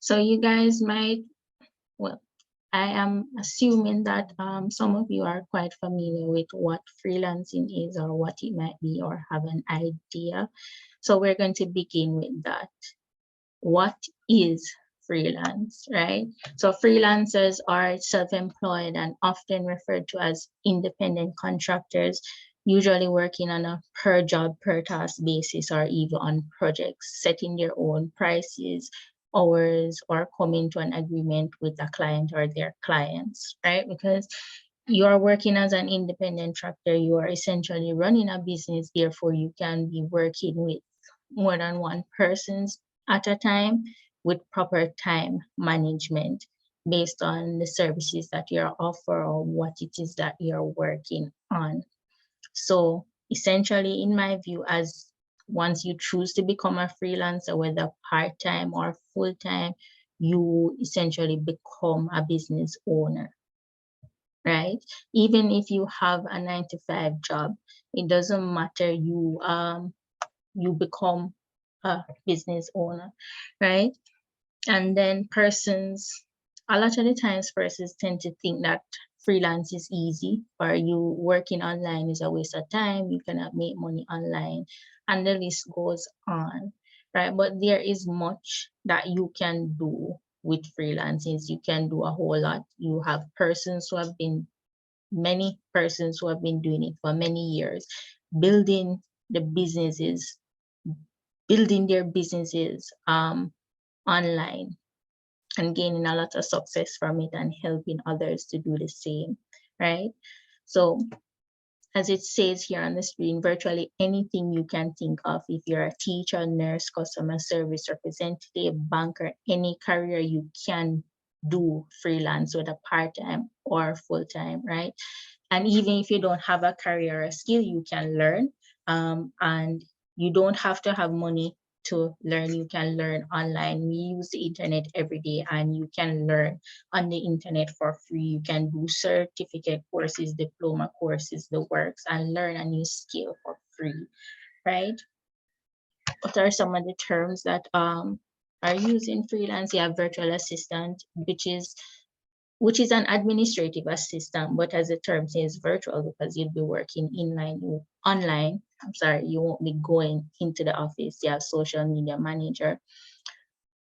So you guys might, well, I am assuming that some of you are quite familiar with what freelancing is or what it might be or have an idea. So we're going to begin with that. What is freelance, right? So freelancers are self-employed and often referred to as independent contractors, usually working on a per job, per task basis, or even on projects, setting their own prices, hours, or coming to an agreement with a client or their clients, right? Because you are working as an independent contractor, you are essentially running a business, therefore you can be working with more than one persons at a time with proper time management based on the services that you're offering or what it is that you're working on. So essentially, in my view, as once you choose to become a freelancer, whether part-time or full-time, you essentially become a business owner, right? Even if you have a 9 to 5 job, it doesn't matter. You become a business owner, right? And then a lot of the times persons tend to think that freelance is easy or you working online is a waste of time, you cannot make money online, and the list goes on, right? But there is much that you can do with freelancing. You can do a whole lot. You have many persons who have been doing it for many years, building the businesses building their businesses online and gaining a lot of success from it and helping others to do the same, right? So as it says here on the screen, virtually anything you can think of, if you're a teacher, nurse, customer service representative, banker, any career you can do freelance, whether part-time or full-time, right? And even if you don't have a career or skill, you can learn. And you don't have to have money to learn. You can learn online. We use the internet every day and you can learn on the internet for free. You can do certificate courses, diploma courses, the works, and learn a new skill for free, right? What are some of the terms that are used in freelance? You have virtual assistant, which is an administrative assistant, but as the term says, virtual, because you'll be working online. I'm sorry, you won't be going into the office. You have social media manager,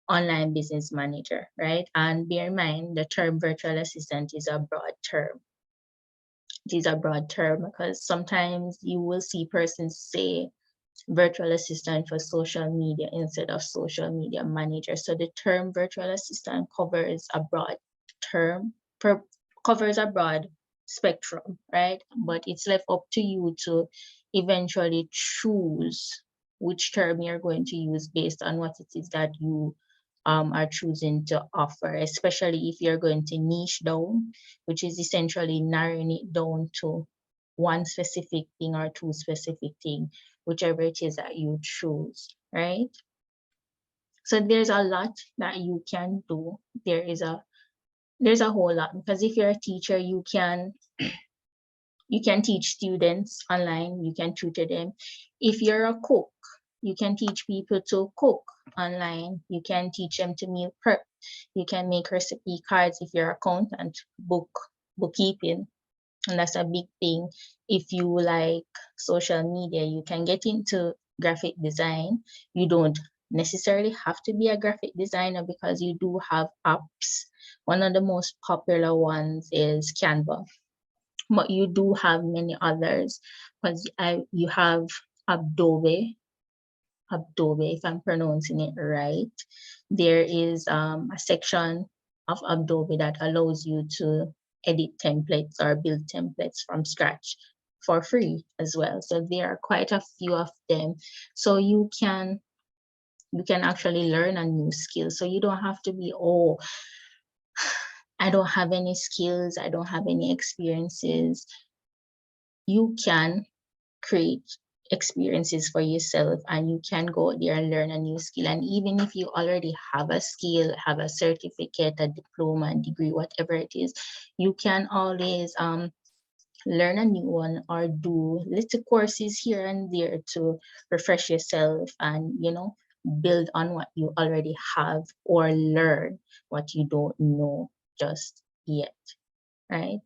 online business manager, right? And bear in mind, the term virtual assistant is a broad term. It is a broad term because sometimes you will see persons say virtual assistant for social media instead of social media manager. So the term virtual assistant covers a broad term, covers a broad spectrum, right? But it's left up to you to eventually choose which term you're going to use based on what it is that you are choosing to offer, especially if you're going to niche down, which is essentially narrowing it down to one specific thing or two specific thing, whichever it is that you choose, right? So there's a lot that you can do. There's a whole lot, because if you're a teacher, you can teach students online, you can tutor them. If you're a cook, you can teach people to cook online, you can teach them to meal prep, you can make recipe cards. If you're accountant, bookkeeping, and that's a big thing. If you like social media, you can get into graphic design. You don't necessarily have to be a graphic designer because you do have apps. One of the most popular ones is Canva, but you do have many others, because you have Adobe. Adobe, if I'm pronouncing it right. There is a section of Adobe that allows you to edit templates or build templates from scratch for free as well. So there are quite a few of them. So you can actually learn a new skill. So you don't have to be, oh, I don't have any skills, I don't have any experiences. You can create experiences for yourself and you can go out there and learn a new skill. And even if you already have a skill, have a certificate, a diploma, a degree, whatever it is, you can always learn a new one or do little courses here and there to refresh yourself and build on what you already have or learn what you don't know just yet, right?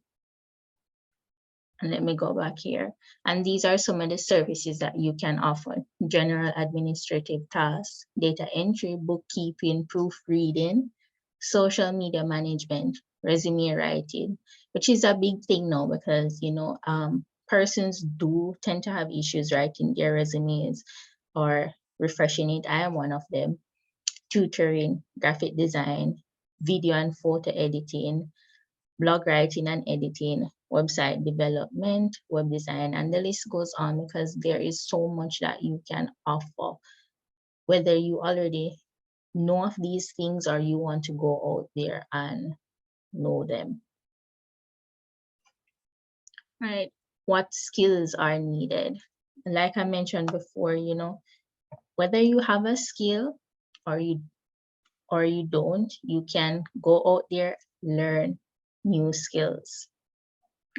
And let me go back here. And these are some of the services that you can offer: general administrative tasks, data entry, bookkeeping, proofreading, social media management, resume writing, which is a big thing now because, persons do tend to have issues writing their resumes or refreshing it. I am one of them. Tutoring, graphic design, video and photo editing, blog writing and editing, website development, web design, and the list goes on because there is so much that you can offer. Whether you already know of these things or you want to go out there and know them. Right. What skills are needed? Like I mentioned before, whether you have a skill or you don't, you can go out there, learn new skills.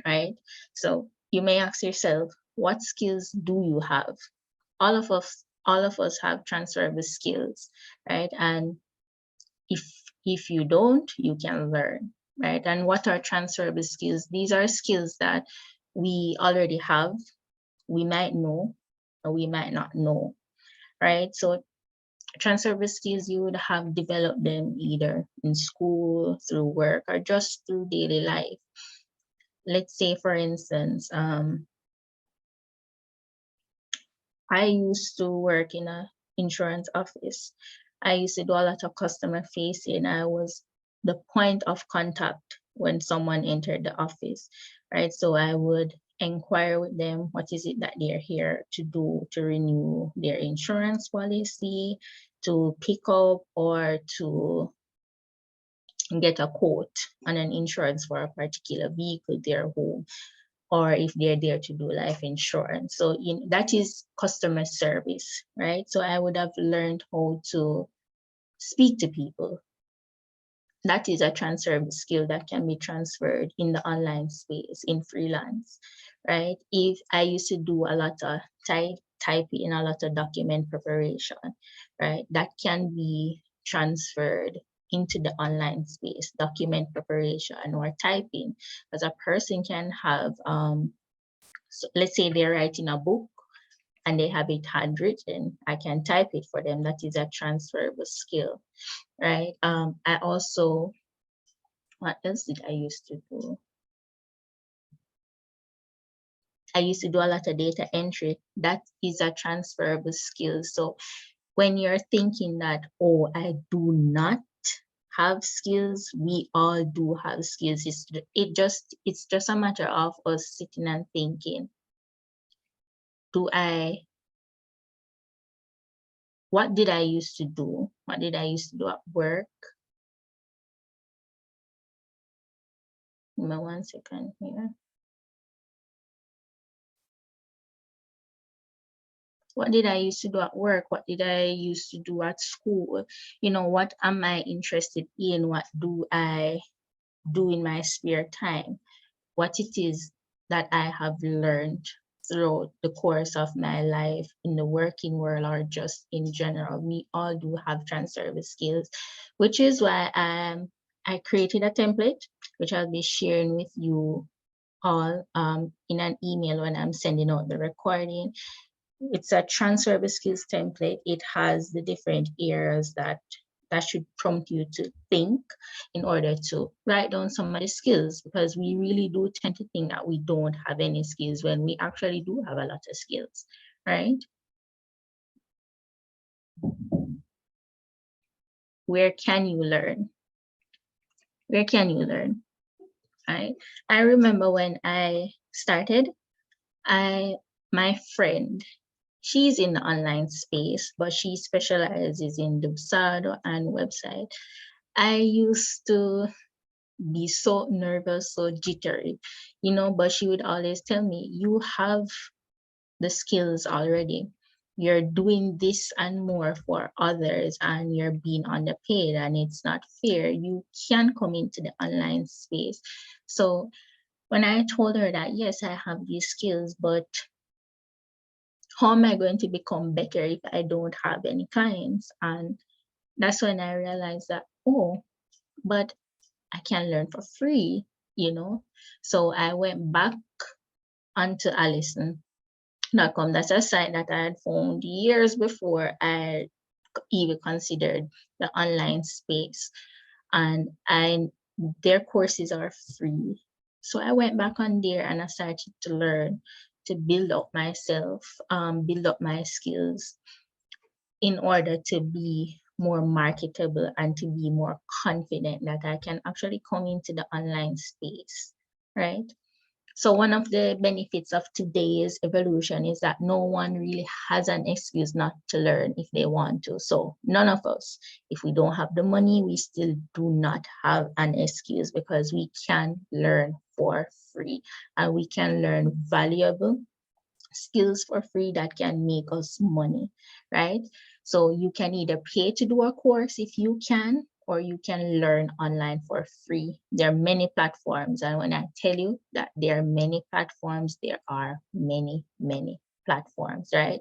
Right? So you may ask yourself, what skills do you have? All of us have transferable skills, right? And if if you don't, you can learn, right? And what are transferable skills? These are skills that we already have, we might know, or we might not know, right? So transferable skills, you would have developed them either in school, through work, or just through daily life. Let's say, for instance, I used to work in a insurance office. I used to do a lot of customer facing. I was the point of contact when someone entered the office, right? So I would inquire with them, what is it that they're here to do, to renew their insurance policy, to pick up, or to get a quote on an insurance for a particular vehicle, their home, or if they're there to do life insurance. So that is customer service, right? So I would have learned how to speak to people. That is a transferable skill that can be transferred in the online space, in freelance, right? If I used to do a lot of typing, a lot of document preparation, right? That can be transferred into the online space, document preparation or typing, because a person can have, so let's say they're writing a book and they have it handwritten. I can type it for them. That is a transferable skill, right? I also, what else did I used to do? I used to do a lot of data entry. That is a transferable skill. So when you're thinking that, oh, I do not have skills, we all do have skills. It's just a matter of us sitting and thinking, what did I used to do? What did I used to do at work? Give me 1 second here. What did I used to do at work? What did I used to do at school? What am I interested in? What do I do in my spare time? What it is that I have learned throughout the course of my life in the working world or just in general. We all do have transferable skills, which is why I created a template, which I'll be sharing with you all in an email when I'm sending out the recording. It's a transferable skills template. It has the different areas that should prompt you to think in order to write down some of the skills, because we really do tend to think that we don't have any skills when we actually do have a lot of skills, right? Where can you learn? Where can you learn? Right? I remember when I started, my friend, she's in the online space, but she specializes in the Dubsado and website. I used to be so nervous, so jittery, but she would always tell me, you have the skills already. You're doing this and more for others, and you're being underpaid, and it's not fair. You can come into the online space. So when I told her that, yes, I have these skills, but how am I going to become better if I don't have any clients? And that's when I realized that, oh, but I can learn for free, you know? So I went back onto Allison.com. That's a site that I had found years before I even considered the online space. And their courses are free. So I went back on there and I started to learn to build up myself, build up my skills in order to be more marketable and to be more confident that I can actually come into the online space, right? So one of the benefits of today's evolution is that no one really has an excuse not to learn if they want to. So none of us, if we don't have the money, we still do not have an excuse because we can learn for free and we can learn valuable skills for free that can make us money, right? So you can either pay to do a course if you can, or you can learn online for free. There are many platforms. And when I tell you that there are many platforms, there are many, many platforms, right?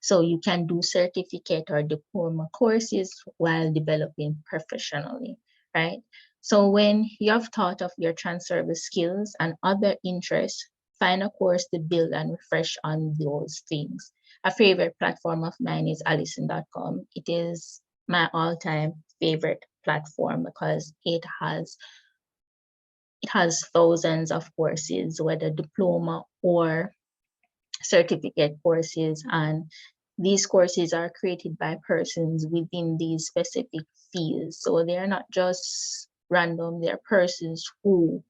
So you can do certificate or diploma courses while developing professionally, right? So when you have thought of your transferable skills and other interests, find a course to build and refresh on those things. A favorite platform of mine is Allison.com. It is my all-time favorite platform because it has thousands of courses, whether diploma or certificate courses, and these courses are created by persons within these specific fields. So they're not just random, they're persons who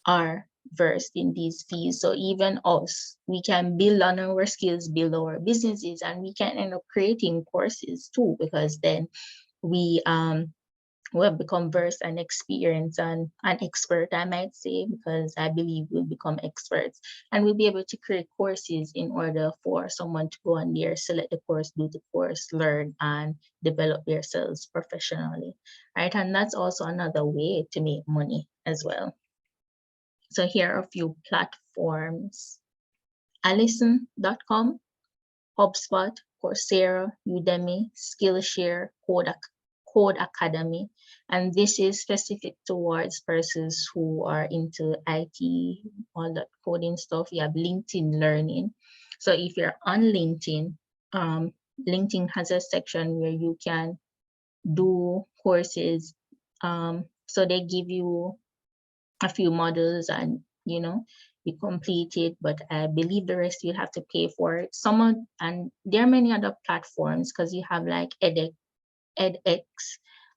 are versed in these fields. So even us, we can build on our skills, build our businesses, and we can end up creating courses too, because then we will become versed and experienced and an expert, I might say, because I believe we'll become experts and we'll be able to create courses in order for someone to go on there, select the course, do the course, learn and develop themselves professionally, right? And that's also another way to make money as well. So here are a few platforms: Allison.com, HubSpot, Coursera, Udemy, Skillshare, Code Academy. And this is specific towards persons who are into IT, all that coding stuff. You have LinkedIn Learning. So if you're on LinkedIn, LinkedIn has a section where you can do courses. So they give you a few models and you complete it, but I believe the rest you'll have to pay for it. And there are many other platforms because you have like edX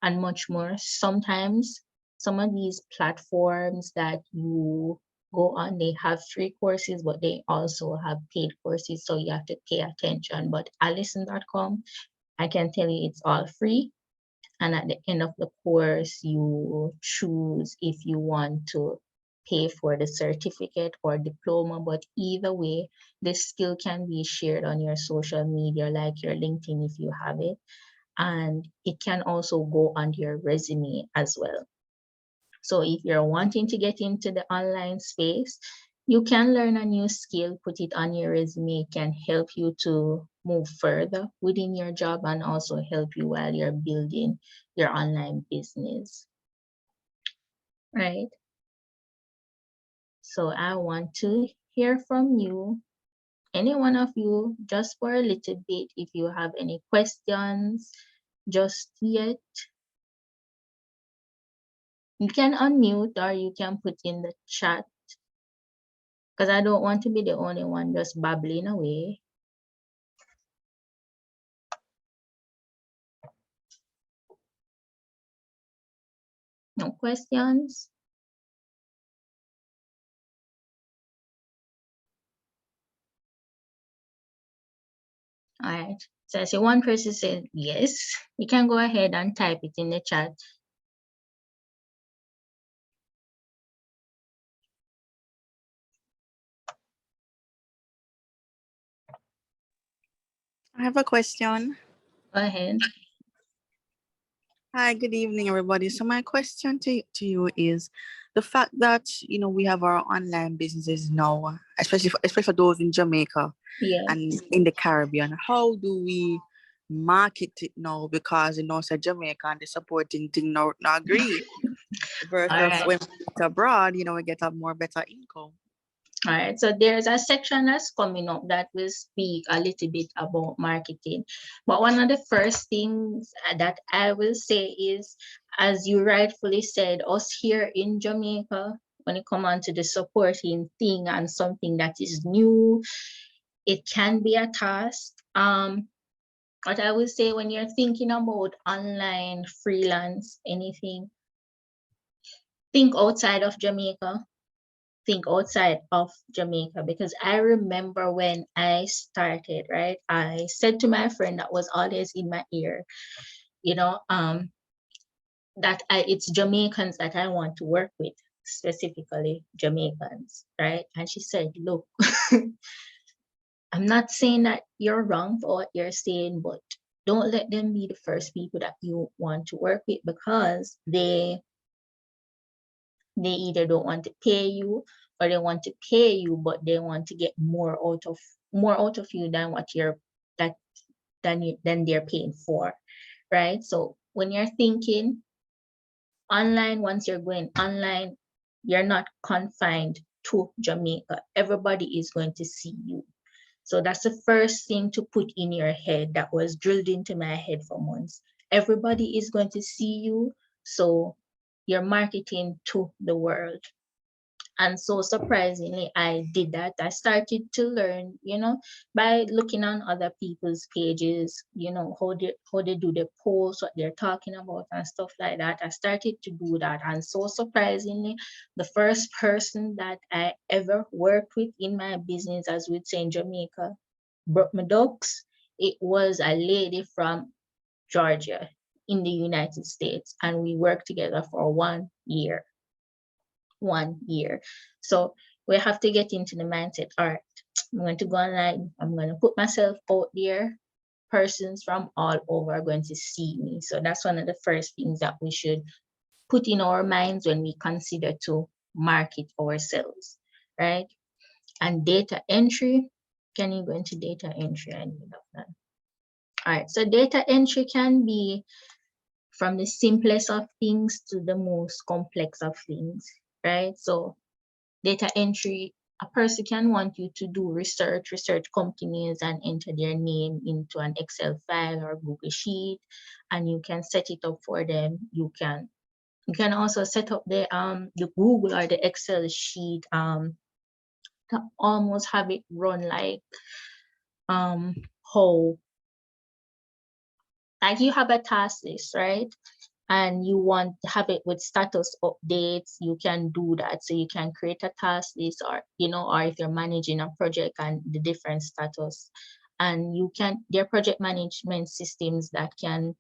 and much more. Sometimes some of these platforms that you go on, they have free courses, but they also have paid courses, so you have to pay attention. But Allison.com, I can tell you it's all free. And at the end of the course, you choose if you want to pay for the certificate or diploma. But either way, this skill can be shared on your social media, like your LinkedIn if you have it. And it can also go on your resume as well. So if you're wanting to get into the online space, you can learn a new skill, put it on your resume. It can help you to move further within your job and also help you while you're building your online business, right? So I want to hear from you, any one of you, just for a little bit. If you have any questions, just yet, you can unmute or you can put in the chat, because I don't want to be the only one just babbling away. No questions? All right. So I see one person said yes. You can go ahead and type it in the chat. I have a question. Go ahead. Hi, good evening, everybody. So my question to you is, the fact that we have our online businesses now, especially for those in Jamaica Yeah. and in the Caribbean, how do we market it now? Because say Jamaica and the supporting thing not agree All versus right. when it's abroad, we get a more better income. All right, so there's a section that's coming up that will speak a little bit about marketing. But one of the first things that I will say is, as you rightfully said, us here in Jamaica, when it comes on to the supporting thing and something that is new, it can be a task. But I will say, when you're thinking about online, freelance, anything, think outside of Jamaica. Think outside of Jamaica, because I remember when I started, right? I said to my friend that was always in my ear, that it's Jamaicans that I want to work with, specifically Jamaicans, right? And she said, look, I'm not saying that you're wrong for what you're saying, but don't let them be the first people that you want to work with, because they either don't want to pay you, or they want to pay you but they want to get more out of you than what than they're paying for, right? So when you're thinking online, once you're going online, you're not confined to Jamaica. Everybody is going to see you. So that's the first thing to put in your head, that was drilled into my head for months. Everybody is going to see you, so you're marketing to the world. And so surprisingly, I did that. I started to learn, by looking on other people's pages, how they do their posts, what they're talking about and stuff like that. I started to do that. And so surprisingly, the first person that I ever worked with in my business, as we'd say in Jamaica, broke my ducks. It was a lady from Georgia in the United States, and we worked together for 1 year. 1 year. So we have to get into the mindset. All right, I'm going to go online. I'm going to put myself out there. Persons from all over are going to see me. So that's one of the first things that we should put in our minds when we consider to market ourselves, right? And data entry. Can you go into data entry? I need that. All right, so data entry can be from the simplest of things to the most complex of things, right? So data entry, a person can want you to do research companies and enter their name into an Excel file or Google Sheet, and you can set it up for them. You can also set up the Google or the Excel sheet to almost have it run like how, like, you have a task list, right? And you want to have it with status updates, you can do that. So you can create a task list, or or if you're managing a project and the different status, and there are project management systems that can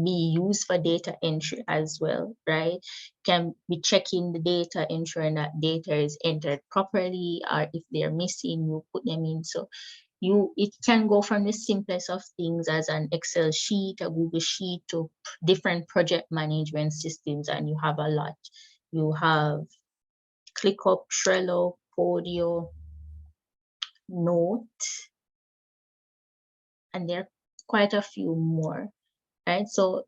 be used for data entry as well, right? Can be checking the data, ensuring that data is entered properly, or if they're missing, you put them in. So it can go from the simplest of things as an Excel sheet, a Google sheet, to different project management systems, and you have a lot. You have ClickUp, Trello, Podio, Note, and there are quite a few more, right? So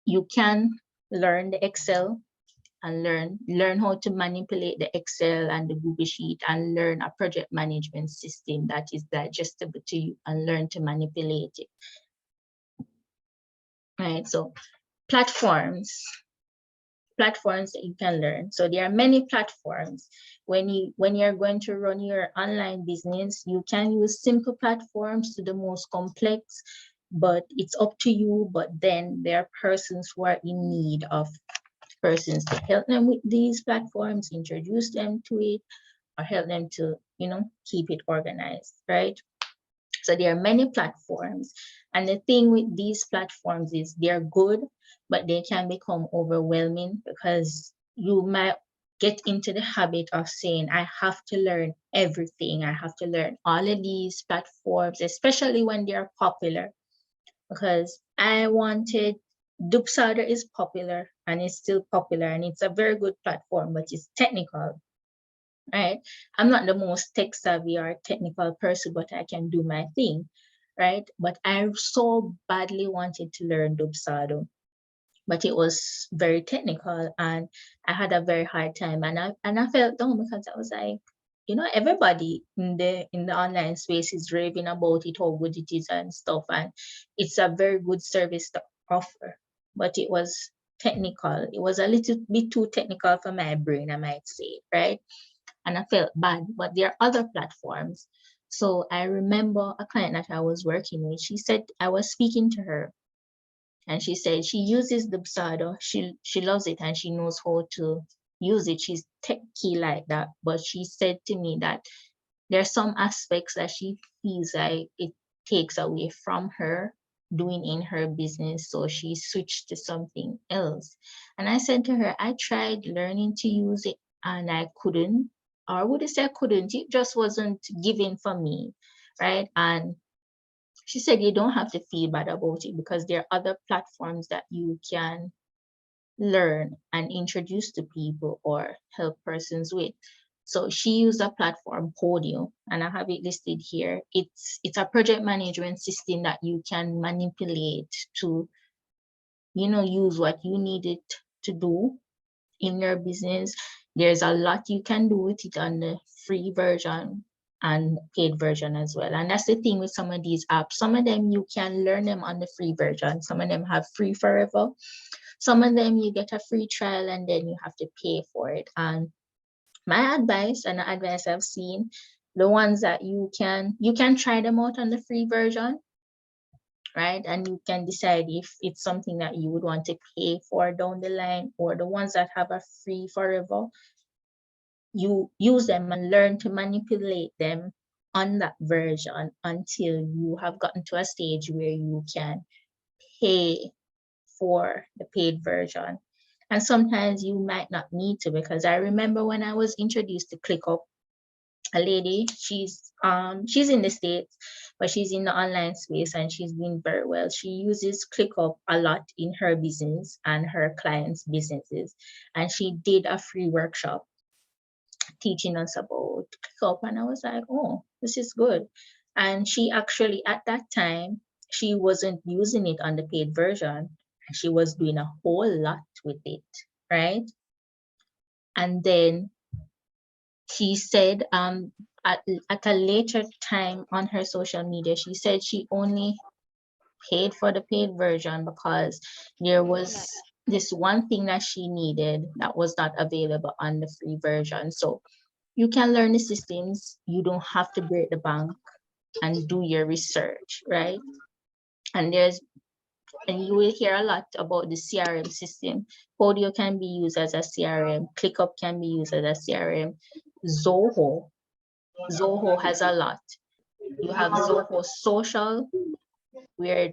you can learn the Excel and learn how to manipulate the Excel and the Google Sheet, and learn a project management system that is digestible to you, and learn to manipulate it. Right, so platforms that you can learn. So there are many platforms. When you're going to run your online business, you can use simple platforms to the most complex, but it's up to you. But then there are persons who are in need of persons to help them with these platforms, introduce them to it, or help them to keep it organized, right? So there are many platforms, and the thing with these platforms is they're good, but they can become overwhelming, because you might get into the habit of saying, I have to learn everything. I have to learn all of these platforms, especially when they're popular, because Dupsada is popular. and it's still popular, and it's a very good platform, but it's technical, right? I'm not the most tech savvy or technical person, but I can do my thing, right? But I so badly wanted to learn Dubsado, but it was very technical, and I had a very hard time, and I felt down because I was like, everybody in the online space is raving about it, how good it is and stuff, and it's a very good service to offer, but it was technical. It was a little bit too technical for my brain, I might say, right? And I felt bad. But there are other platforms. So I remember a client that I was working with. She said, I was speaking to her, and she said she uses the Dubsado. She loves it, and she knows how to use it. She's techy like that. But she said to me that there are some aspects that she feels like it takes away from her doing in her business. So she switched to something else. And I said to her, I tried learning to use it and I couldn't. Or would I say I couldn't? It just wasn't given for me. Right. And she said you don't have to feel bad about it because there are other platforms that you can learn and introduce to people or help persons with. So she used a platform, Podio, and I have it listed here. It's a project management system that you can manipulate to, use what you need it to do in your business. There's a lot you can do with it on the free version and paid version as well. And that's the thing with some of these apps. Some of them you can learn them on the free version. Some of them have free forever. Some of them you get a free trial and then you have to pay for it. And my advice and the advice I've seen, the ones that you can try them out on the free version, right? And you can decide if it's something that you would want to pay for down the line, or the ones that have a free forever, you use them and learn to manipulate them on that version until you have gotten to a stage where you can pay for the paid version. And sometimes you might not need to, because I remember when I was introduced to ClickUp, a lady, she's in the States, but she's in the online space and she's doing very well. She uses ClickUp a lot in her business and her clients' businesses. And she did a free workshop teaching us about ClickUp, and I was like, oh, this is good. And she actually, at that time, she wasn't using it on the paid version. She was doing a whole lot with it, right? And then she said, at a later time on her social media, she said she only paid for the paid version because there was this one thing that she needed that was not available on the free version. So you can learn the systems. You don't have to break the bank and do your research, right? And you will hear a lot about the CRM system. Podio can be used as a CRM. ClickUp can be used as a CRM. Zoho. Zoho has a lot. You have Zoho Social, where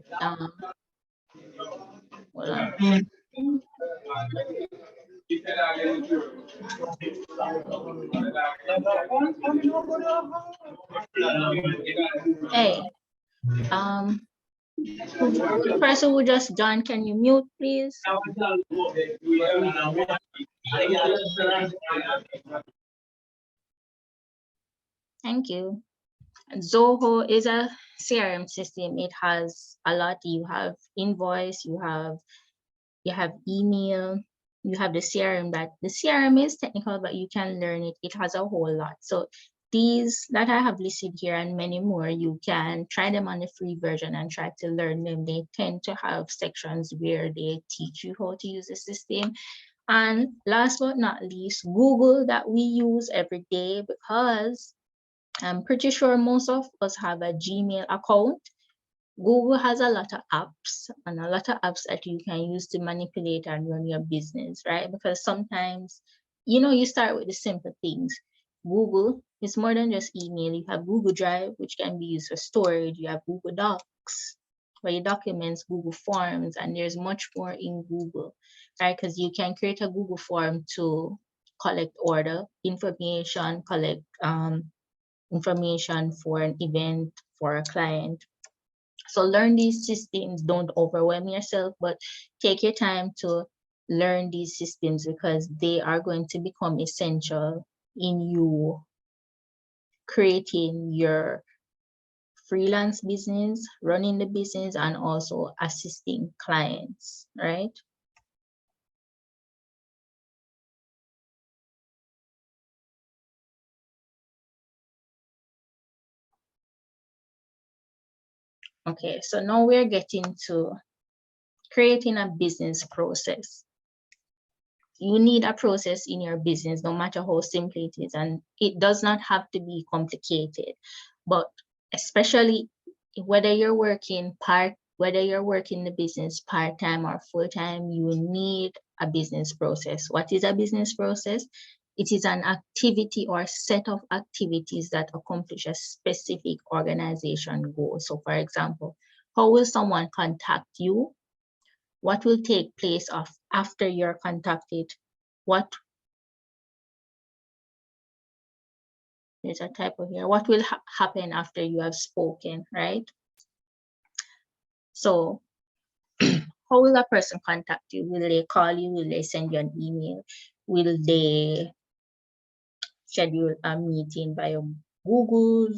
hold on. Hey, the person who just joined, can you mute, please? Thank you. Zoho is a CRM system. It has a lot. You have invoice, you have email, you have the CRM. That the CRM is technical, but you can learn it. It has a whole lot. So these that I have listed here and many more, you can try them on the free version and try to learn them. They tend to have sections where they teach you how to use the system. And last but not least, Google, that we use every day, because I'm pretty sure most of us have a Gmail account. Google has a lot of apps, and a lot of apps that you can use to manipulate and run your business, right? Because sometimes, you start with the simple things. Google is more than just email. You have Google Drive, which can be used for storage. You have Google Docs for your documents, Google Forms, and there's much more in Google, right? Because you can create a Google form to collect order information, collect information for an event, for a client. So learn these systems. Don't overwhelm yourself, but take your time to learn these systems because they are going to become essential in you creating your freelance business, running the business, and also assisting clients, right? Okay, so now we're getting to creating a business process. You need a process in your business, no matter how simple it is, and it does not have to be complicated. But especially whether you're working the business part-time or full-time, you need a business process. What is a business process? It is an activity or set of activities that accomplish a specific organization goal. So for example, how will someone contact you? What will take place after you're contacted? What there's a typo here. What will happen after you have spoken, right? So how will a person contact you? Will they call you? Will they send you an email? Will they schedule a meeting via Google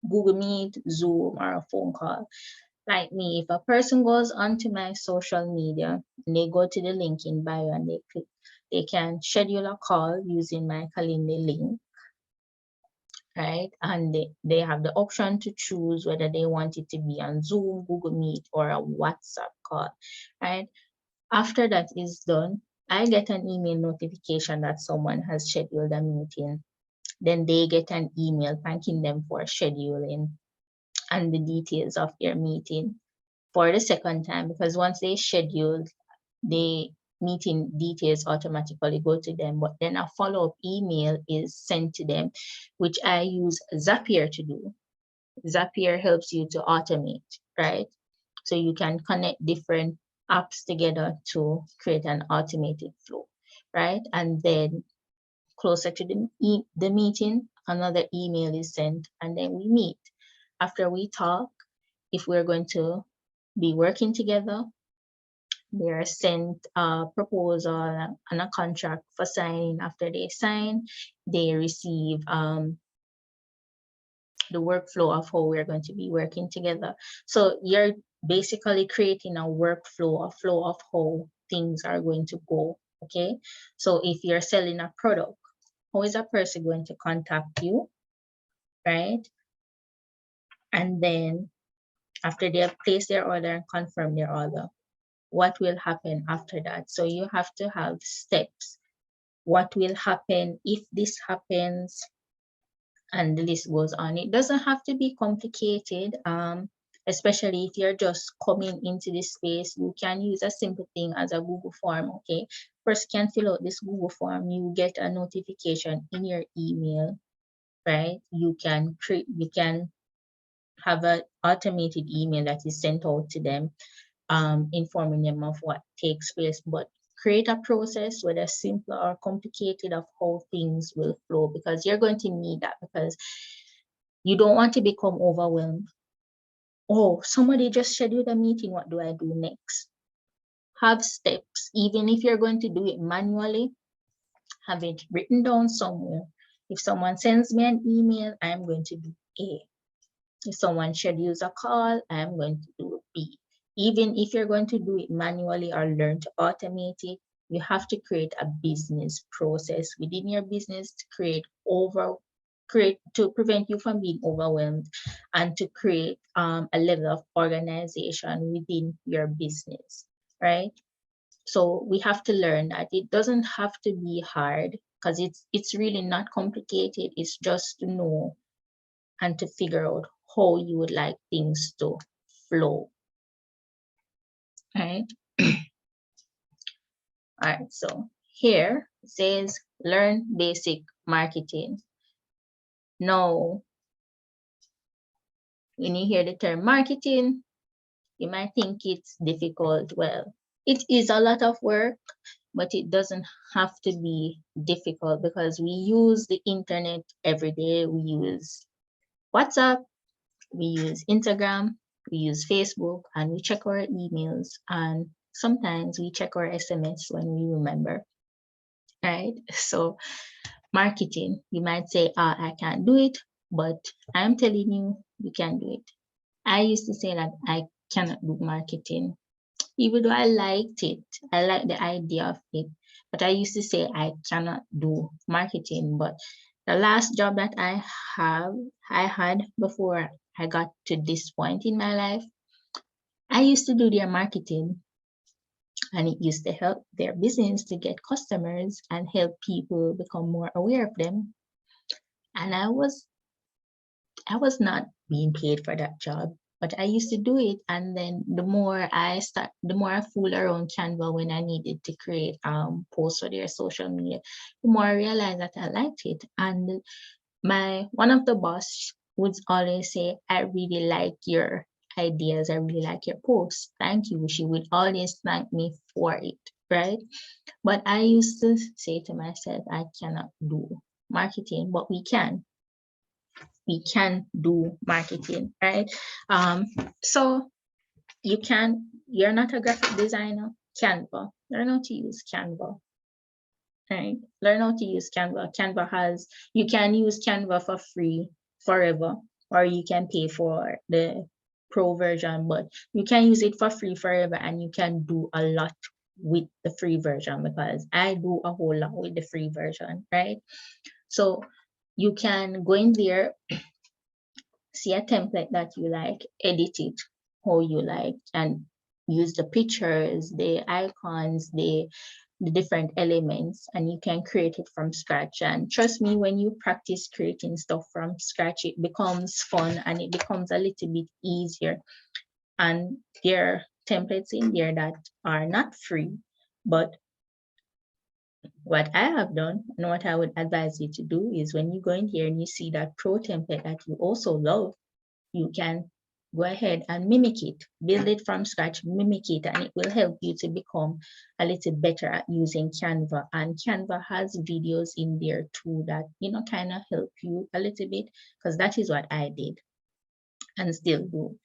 Meet, Zoom, or a phone call? Like me, if a person goes onto my social media and they go to the link in bio and they click, they can schedule a call using my calendar link, right? And they have the option to choose whether they want it to be on Zoom, Google Meet, or a WhatsApp call, right? After that is done, I get an email notification that someone has scheduled a meeting. Then they get an email thanking them for scheduling and the details of their meeting for the second time, because once they scheduled, the meeting details automatically go to them, but then a follow-up email is sent to them, which I use Zapier to do. Zapier helps you to automate, right? So you can connect different apps together to create an automated flow, right? And then closer to the meeting, another email is sent, and then we meet. After we talk, if we're going to be working together, they are sent a proposal and a contract for signing. After they sign, they receive the workflow of how we're going to be working together. So you're basically creating a workflow, a flow of how things are going to go. Okay. So if you're selling a product, how is a person going to contact you, right? And then after they have placed their order and confirmed their order, what will happen after that? So you have to have steps. What will happen if this happens? And the list goes on. It doesn't have to be complicated, especially if you're just coming into this space. You can use a simple thing as a Google form, okay? First, you can fill out this Google form. You get a notification in your email, right? You can have an automated email that is sent out to them, informing them of what takes place. But create a process, whether simple or complicated, of how things will flow, because you're going to need that, because you don't want to become overwhelmed. Oh, somebody just scheduled a meeting. What do I do next? Have steps. Even if you're going to do it manually, have it written down somewhere. If someone sends me an email, I'm going to do A. If someone schedules a call, I'm going to do B. Even if you're going to do it manually or learn to automate it, you have to create a business process within your business to to prevent you from being overwhelmed, and to create a level of organization within your business, right? So we have to learn that it doesn't have to be hard, because it's really not complicated. It's just to know and to figure out how you would like things to flow, right? All right, so here it says learn basic marketing. Now, when you hear the term marketing, you might think it's difficult. Well, it is a lot of work, but it doesn't have to be difficult, because we use the internet every day. We use WhatsApp, we use Instagram, we use Facebook, and we check our emails. And sometimes we check our SMS when we remember, right? So marketing, you might say, I can't do it, but I'm telling you, you can do it. I used to say that I cannot do marketing, even though I liked it. I like the idea of it, but I used to say I cannot do marketing. But the last job that I had before I got to this point in my life, I used to do their marketing, and it used to help their business to get customers and help people become more aware of them. And I was not being paid for that job, but I used to do it. And then the more I fool around Canva when I needed to create posts for their social media, the more I realized that I liked it. And one of the boss would always say, I really like your ideas, I really like your posts. Thank you. She would always thank me for it, right? But I used to say to myself, I cannot do marketing, but we can do marketing, right? So you're not a graphic designer, Canva, learn how to use Canva, right? Learn how to use Canva. You can use Canva for free forever, or you can pay for the pro version, but you can use it for free forever, and you can do a lot with the free version, because I do a whole lot with the free version, right? So you can go in there, see a template that you like, edit it how you like, and use the pictures, the icons, the different elements, and you can create it from scratch. And trust me, when you practice creating stuff from scratch, it becomes fun and it becomes a little bit easier. And there are templates in there that are not free, but what I have done and what I would advise you to do is, when you go in here and you see that pro template that you also love, you can go ahead and mimic it, build it from scratch, mimic it, and it will help you to become a little better at using Canva. And Canva has videos in there too that, kind of help you a little bit, because that is what I did and still do.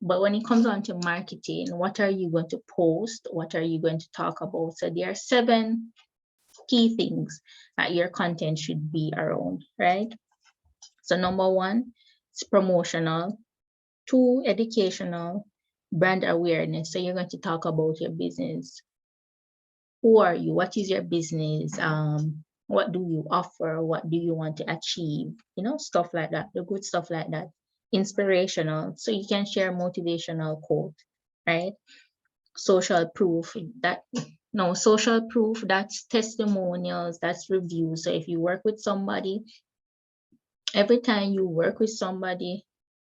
But when it comes on to marketing, what are you going to post? What are you going to talk about? So there are 7 key things that your content should be around, right? So number 1, it's promotional. 2, educational. Brand awareness. So you're going to talk about your business. Who are you? What is your business? What do you offer? What do you want to achieve? Stuff like that, the good stuff like that. Inspirational. So you can share motivational quote, right? Social proof. Social proof, that's testimonials, that's reviews. So if you work with somebody, every time you work with somebody,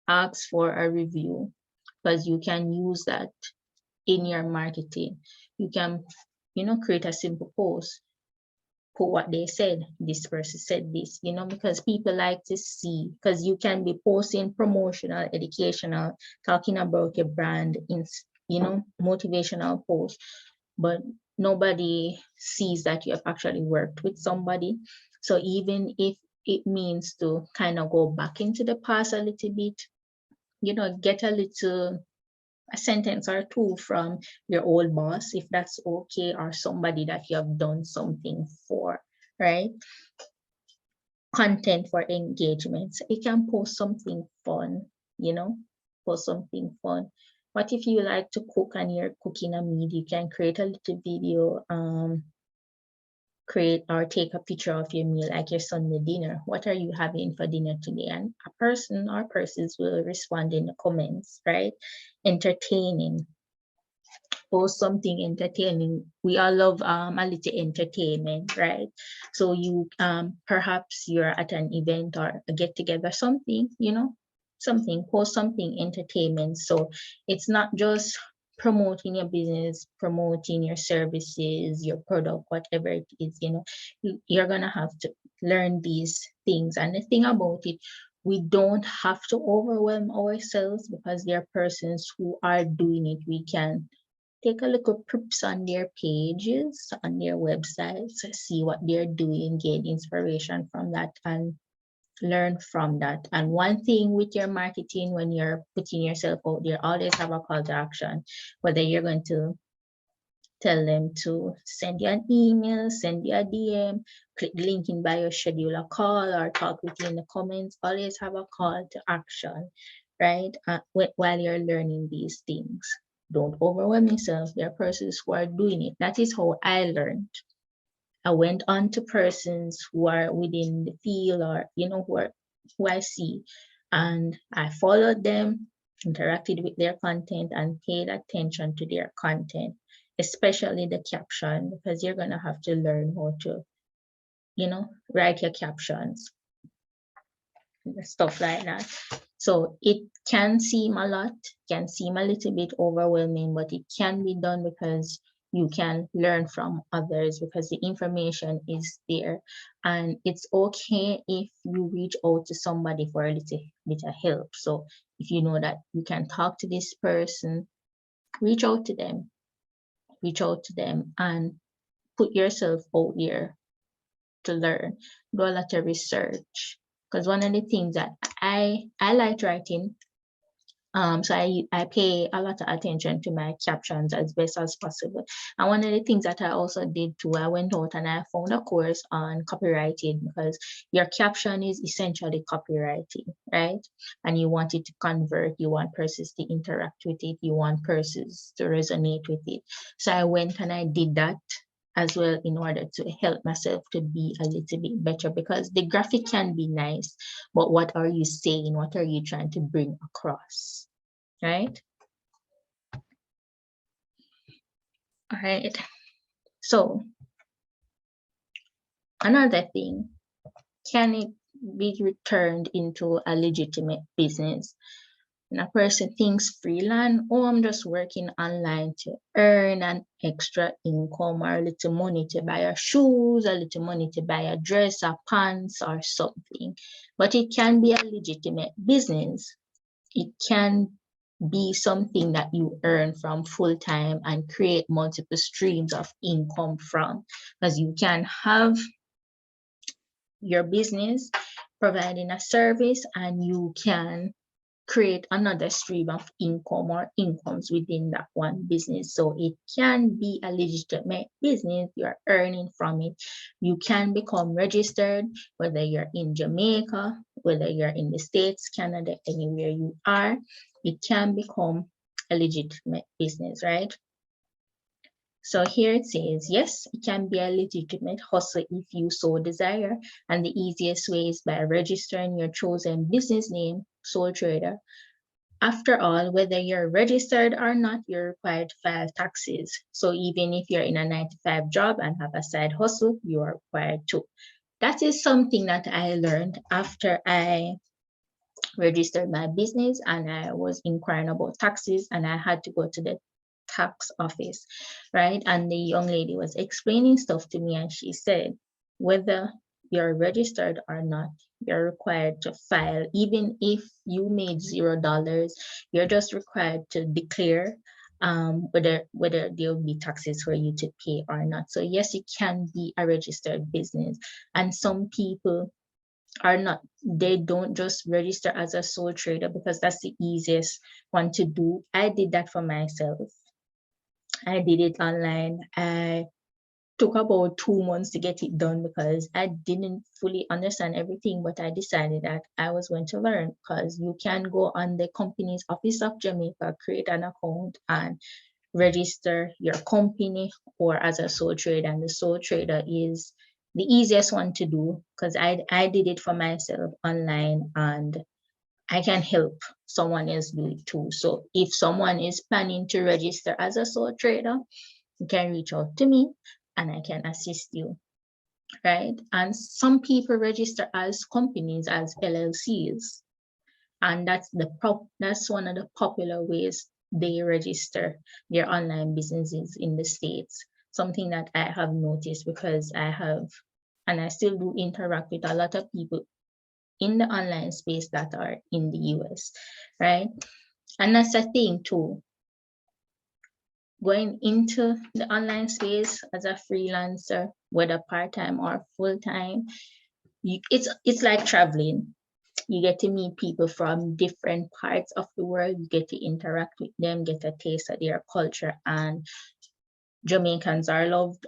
ask for a review, because you can use that in your marketing. You can, create a simple post, put what they said. This person said this, because people like to see, because you can be posting promotional, educational, talking about your brand in, motivational posts, but nobody sees that you have actually worked with somebody. So even if it means to kind of go back into the past a little bit, get a sentence or 2 from your old boss, if that's okay, or somebody that you have done something for, right? Content for engagement. So you can post something fun, post something fun. What if you like to cook and you're cooking a meal? You can create a little video, create or take a picture of your meal, like your Sunday dinner. What are you having for dinner today? And a person or persons will respond in the comments, right? Entertaining. Post something entertaining. We all love a little entertainment, right? So you perhaps you're at an event or a get together, something, post something entertainment. So it's not just promoting your business, promoting your services, your product, whatever it is, you're gonna have to learn these things. And the thing about it, we don't have to overwhelm ourselves, because there are persons who are doing it. We can take a look at props on their pages, on their websites, see what they're doing, gain inspiration from that, and learn from that. And one thing with your marketing, when you're putting yourself out there, always have a call to action, whether you're going to tell them to send you an email, send you a DM, click the link in bio, schedule a call, or talk with you in the comments. Always have a call to action, right? While you're learning these things. Don't overwhelm yourself. There are persons who are doing it. That is how I learned. I went on to persons who are within the field, or who I see, and I followed them, interacted with their content, and paid attention to their content, especially the caption, because you're gonna have to learn how to, write your captions, stuff like that. So it can seem a lot, can seem a little bit overwhelming, but it can be done because you can learn from others, because the information is there. And it's okay if you reach out to somebody for a little bit of help. So if you know that you can talk to this person, reach out to them, and put yourself out there to learn. Do a lot of research, because one of the things that I like writing, so I pay a lot of attention to my captions as best as possible. And one of the things that I also did too, I went out and I found a course on copywriting, because your caption is essentially copywriting, right? And you want it to convert, you want persons to interact with it, you want persons to resonate with it. So I went and I did that as well, in order to help myself to be a little bit better, because the graphic can be nice, but what are you saying? What are you trying to bring across, right? All right. So another thing, can it be returned into a legitimate business? And a person thinks freelance, oh, I'm just working online to earn an extra income, or a little money to buy a shoes, a little money to buy a dress, a pants, or something. But it can be a legitimate business. It can be something that you earn from full time and create multiple streams of income from, because you can have your business providing a service, and you can create another stream of income or incomes within that one business. So it can be a legitimate business. You're earning from it. You can become registered, whether you're in Jamaica, whether you're in the States, Canada, anywhere you are, it can become a legitimate business, right? So here it says, yes, it can be a legitimate hustle if you so desire. And the easiest way is by registering your chosen business name, sole trader. After all, whether you're registered or not, you're required to file taxes. So even if you're in a 9-to-5 job and have a side hustle, you are required to. That is something that I learned after I registered my business and I was inquiring about taxes, and I had to go to the tax office, right? And the young lady was explaining stuff to me, and she said, whether you're registered or not, you're required to file. Even if you made $0, you're just required to declare whether there will be taxes for you to pay or not. So yes, it can be a registered business. And some people are not, they don't just register as a sole trader because that's the easiest one to do. I did that for myself. I did it online. I took about 2 months to get it done because I didn't fully understand everything, but I decided that I was going to learn, because you can go on the company's office of Jamaica, create an account, and register your company or as a sole trader. And the sole trader is the easiest one to do, because I did it for myself online, and I can help someone else do it too. So if someone is planning to register as a sole trader, you can reach out to me and I can assist you, right? And some people register as companies, as LLCs, and that's one of the popular ways they register their online businesses in the States. Something that I have noticed, because I have, and I still do interact with a lot of people in the online space that are in the US, right? And that's a thing too. Going into the online space as a freelancer, whether part-time or full-time, it's like traveling. You get to meet people from different parts of the world. You get to interact with them, get a taste of their culture, and Jamaicans are loved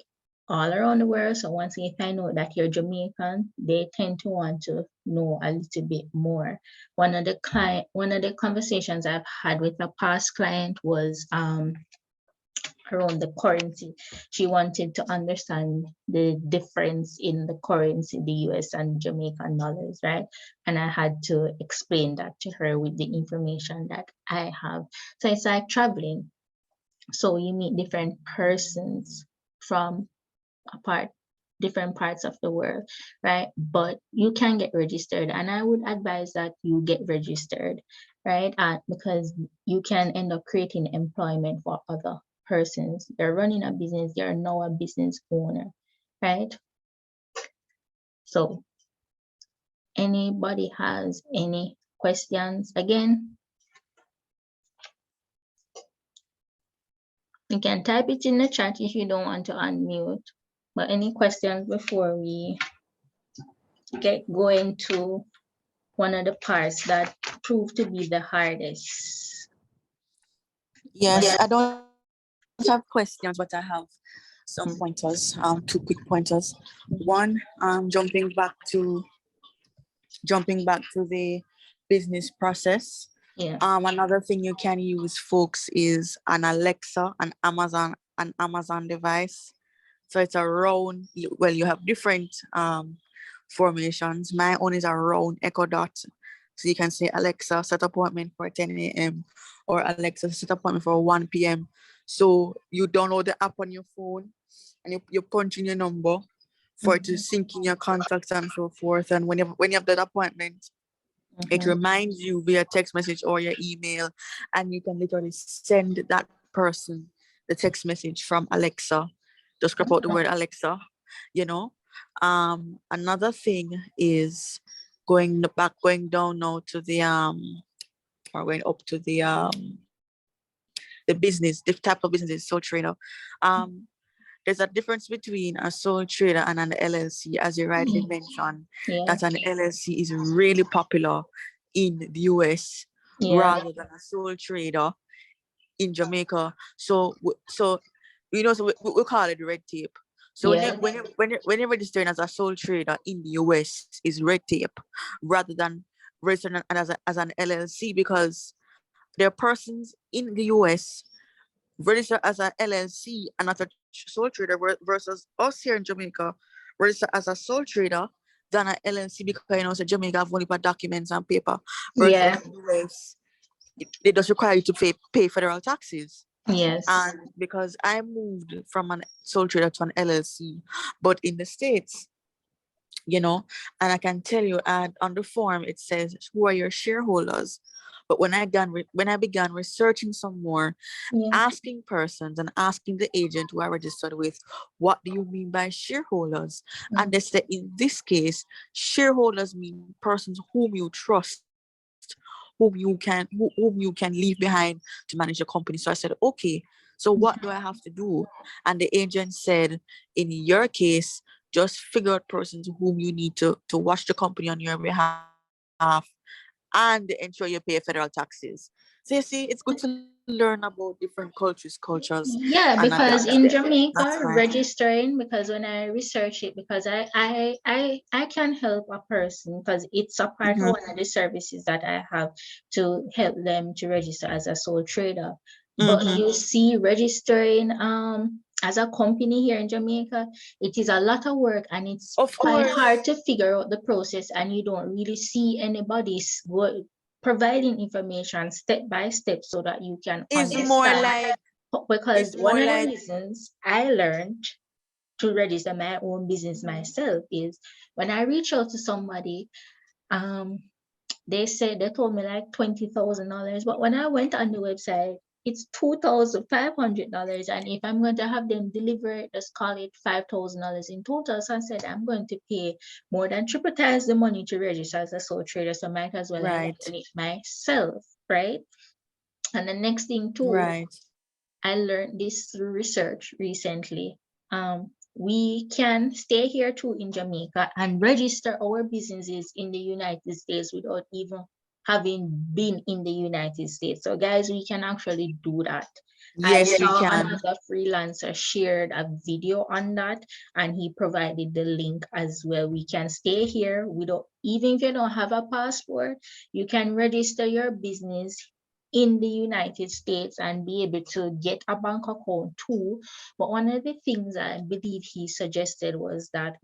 all around the world. So once they find out that you're Jamaican, they tend to want to know a little bit more. One of the conversations I've had with a past client was around the currency. She wanted to understand the difference in the currency, the US and Jamaican dollars, right? And I had to explain that to her with the information that I have. So it's like traveling. So you meet different persons from apart different parts of the world, right? But you can get registered, and I would advise that you get registered, right? Because you can end up creating employment for other persons. They're running a business, they're now a business owner, right? So anybody has any questions? Again, you can type it in the chat if you don't want to unmute. But any questions before we get going to one of the parts that proved to be the hardest? Yes, I don't have questions, but I have some pointers, two quick pointers. One, jumping back to the business process. Yeah. Another thing you can use, folks, is an Alexa, an Amazon device. So it's a round. Well, you have different formations. My own is a round echo dot. So you can say, Alexa, set appointment for 10 a.m. or Alexa, set appointment for 1 p.m. So you download the app on your phone and you punch in your number for it to sync in your contacts and so forth. And when you have that appointment, it reminds you via text message or your email, and you can literally send that person the text message from Alexa. Just scrap out the word Alexa, you know. Another thing is going down now to the or going up to the business, the type of business is sole trader. There's a difference between a sole trader and an LLC, as you rightly mentioned, Yeah. that an LLC is really popular in the US Yeah. rather than a sole trader in Jamaica. So we call it red tape. So Yeah. when you're registering as a sole trader in the US is red tape rather than registering as an LLC, because there are persons in the US register as a LLC and not a sole trader versus us here in Jamaica register as a sole trader than an LLC, because so Jamaica have only got documents and paper versus Yeah. US they just require you to pay federal taxes. Yes. And because I moved from an sole trader to an LLC, but in the States, and I can tell you, on the form it says who are your shareholders. But when I began researching some more, Yeah. asking persons and asking the agent who I registered with, what do you mean by shareholders? And they said, in this case, shareholders mean persons whom you trust, whom you can leave behind to manage your company. So I said, okay, so what do I have to do? And the agent said, in your case, just figure out persons whom you need to watch the company on your behalf and ensure you pay federal taxes. So you see, it's good to learn about different cultures, and adapt Yeah, them. because in That's right. Jamaica, registering, because when I research it, because I can help a person because it's a part of one of the services that I have to help them to register as a sole trader. But you see, registering as a company here in Jamaica, it is a lot of work and it's Of quite course, hard to figure out the process, and you don't really see anybody's providing information step by step so that you can is more understand. like Because it's one more of the like reasons I learned to register my own business myself is when I reach out to somebody, um, they told me like $20,000, but when I went on the website, it's $2,500, and if I'm going to have them deliver it, just call it $5,000 in total. So I said I'm going to pay more than triple times the money to register as a sole trader, so might as well I right, learn it myself, right? And the next thing too, right. I learned this through research recently. We can stay here too in Jamaica and register our businesses in the United States without even having been in the United States. So guys, we can actually do that. I Yes, we saw can. another freelancer shared a video on that, and he provided the link as well. We can stay here. We don't, even if you don't have a passport, you can register your business in the United States and be able to get a bank account too. But one of the things I believe he suggested was that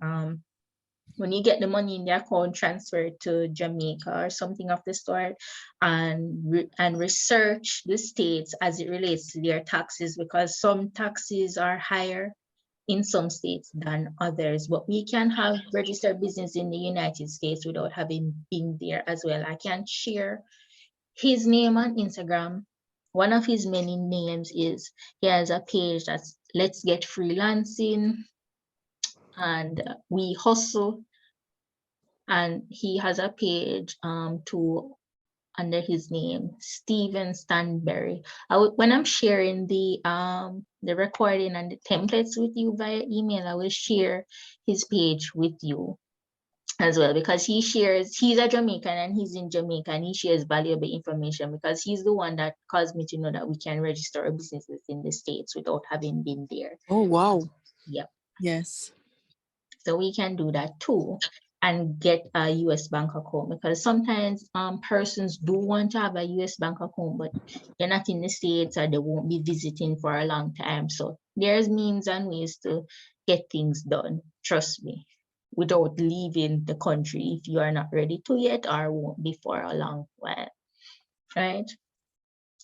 when you get the money in the account, transfer it to Jamaica or something of the sort, and research the states as it relates to their taxes, because some taxes are higher in some states than others. But we can have registered business in the United States without having been there as well. I can share his name on Instagram. One of his many names is, he has a page that's Let's Get Freelancing, and we hustle, and he has a page to under his name, Steven Stanberry. When I'm sharing the recording and the templates with you via email, I will share his page with you as well, because he's a Jamaican and he's in Jamaica, and he shares valuable information because he's the one that caused me to know that we can register our businesses in the States without having been there. Oh, wow. Yep. Yes. So we can do that too, and get a US bank account, because sometimes persons do want to have a US bank account, but they're not in the States or they won't be visiting for a long time. So there's means and ways to get things done, trust me, without leaving the country if you are not ready to yet or won't be for a long while, right?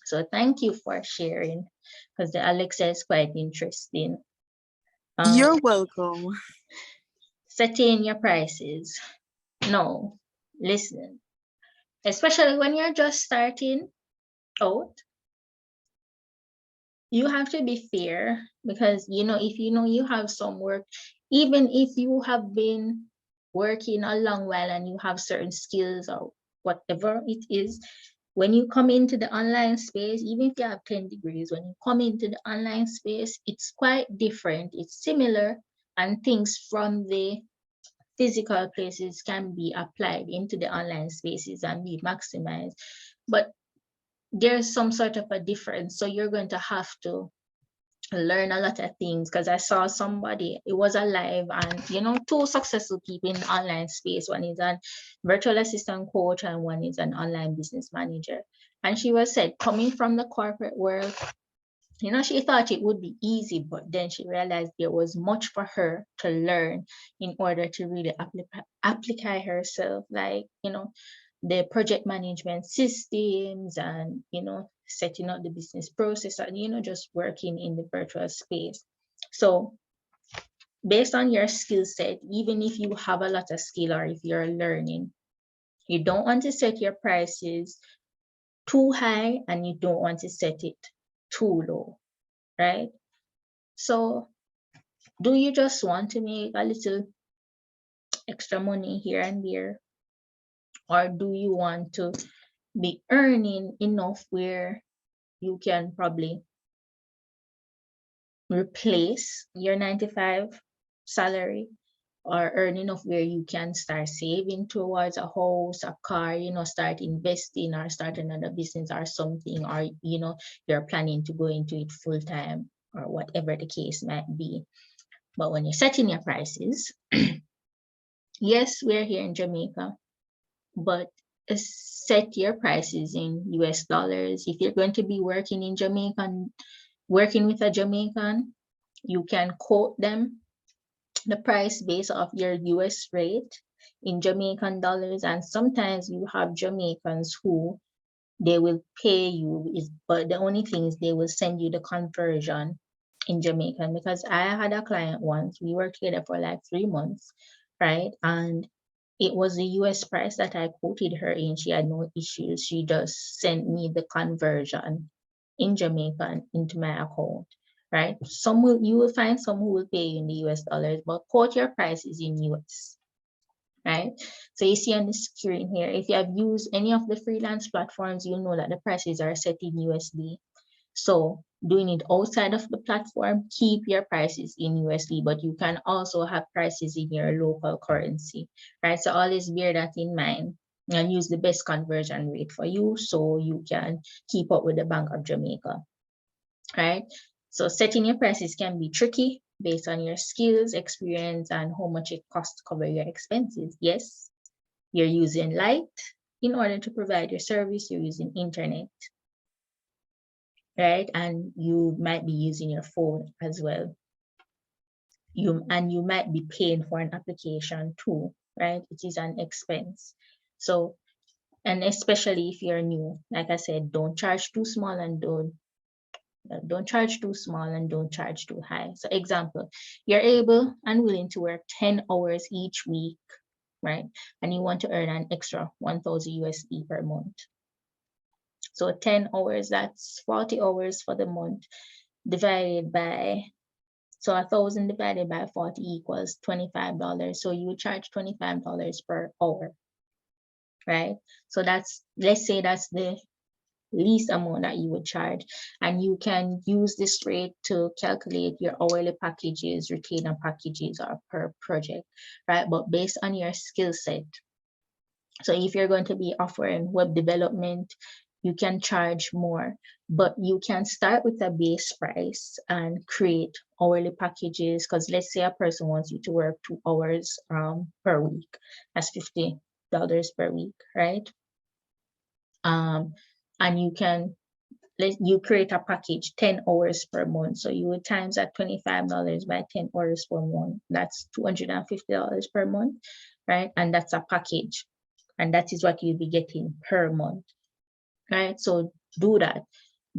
So thank you for sharing, because the Alexa is quite interesting. You're welcome. Setting your prices. No, listen, especially when you're just starting out, you have to be fair, because if you have some work, even if you have been working a long while and you have certain skills or whatever it is, when you come into the online space, even if you have 10 degrees, when you come into the online space, it's quite different. It's similar, and things from the physical places can be applied into the online spaces and be maximized. But there's some sort of a difference. So you're going to have to learn a lot of things, because I saw somebody, it was a live, and two successful people in the online space. One is a virtual assistant coach and one is an online business manager. And she was said, coming from the corporate world, she thought it would be easy, but then she realized there was much for her to learn in order to really apply herself, like, the project management systems, and, setting up the business process, and, just working in the virtual space. So based on your skill set, even if you have a lot of skill or if you're learning, you don't want to set your prices too high and you don't want to set it too low, right? So do you just want to make a little extra money here and there? Or do you want to be earning enough where you can probably replace your 9 to 5 salary, or earn enough where you can start saving towards a house, a car, start investing or start another business or something, or, you're planning to go into it full time or whatever the case might be. But when you're setting your prices, yes, we're here in Jamaica, but set your prices in US dollars. If you're going to be working in Jamaican, working with a Jamaican, you can quote them the price based off your US rate in Jamaican dollars. And sometimes you have Jamaicans who they will pay you, but the only thing is they will send you the conversion in Jamaican. Because I had a client once, we worked together for like 3 months, right? And it was the US price that I quoted her in. She had no issues. She just sent me the conversion in Jamaican into my account, right? You will find some who will pay you in the US dollars, but quote your prices in US, right? So you see on the screen here, if you have used any of the freelance platforms, you'll know that the prices are set in USD. So doing it outside of the platform, keep your prices in USD, but you can also have prices in your local currency, right? So always bear that in mind. and use the best conversion rate for you so you can keep up with the Bank of Jamaica, right? So setting your prices can be tricky based on your skills, experience, and how much it costs to cover your expenses. Yes, you're using light in order to provide your service, you're using internet, right? And you might be using your phone as well. You might be paying for an application too, right? It is an expense. So, and especially if you're new, like I said, don't charge too small and don't charge too small and don't charge too high. So example, you're able and willing to work 10 hours each week, right? And you want to earn an extra 1,000 USD per month. So 10 hours, that's 40 hours for the month divided by, so 1,000 divided by 40 equals $25. So you would charge $25 per hour, right? So that's, let's say that's the least amount that you would charge, and you can use this rate to calculate your hourly packages, retainer packages, or per project, right? But based on your skill set. So if you're going to be offering web development, you can charge more, but you can start with a base price and create hourly packages. Because let's say a person wants you to work 2 hours per week, that's $50 per week, right? And you create a package 10 hours per month. So you would times that $25 by 10 hours per month. That's $250 per month, right? And that's a package. And that is what you'll be getting per month, right? So do that.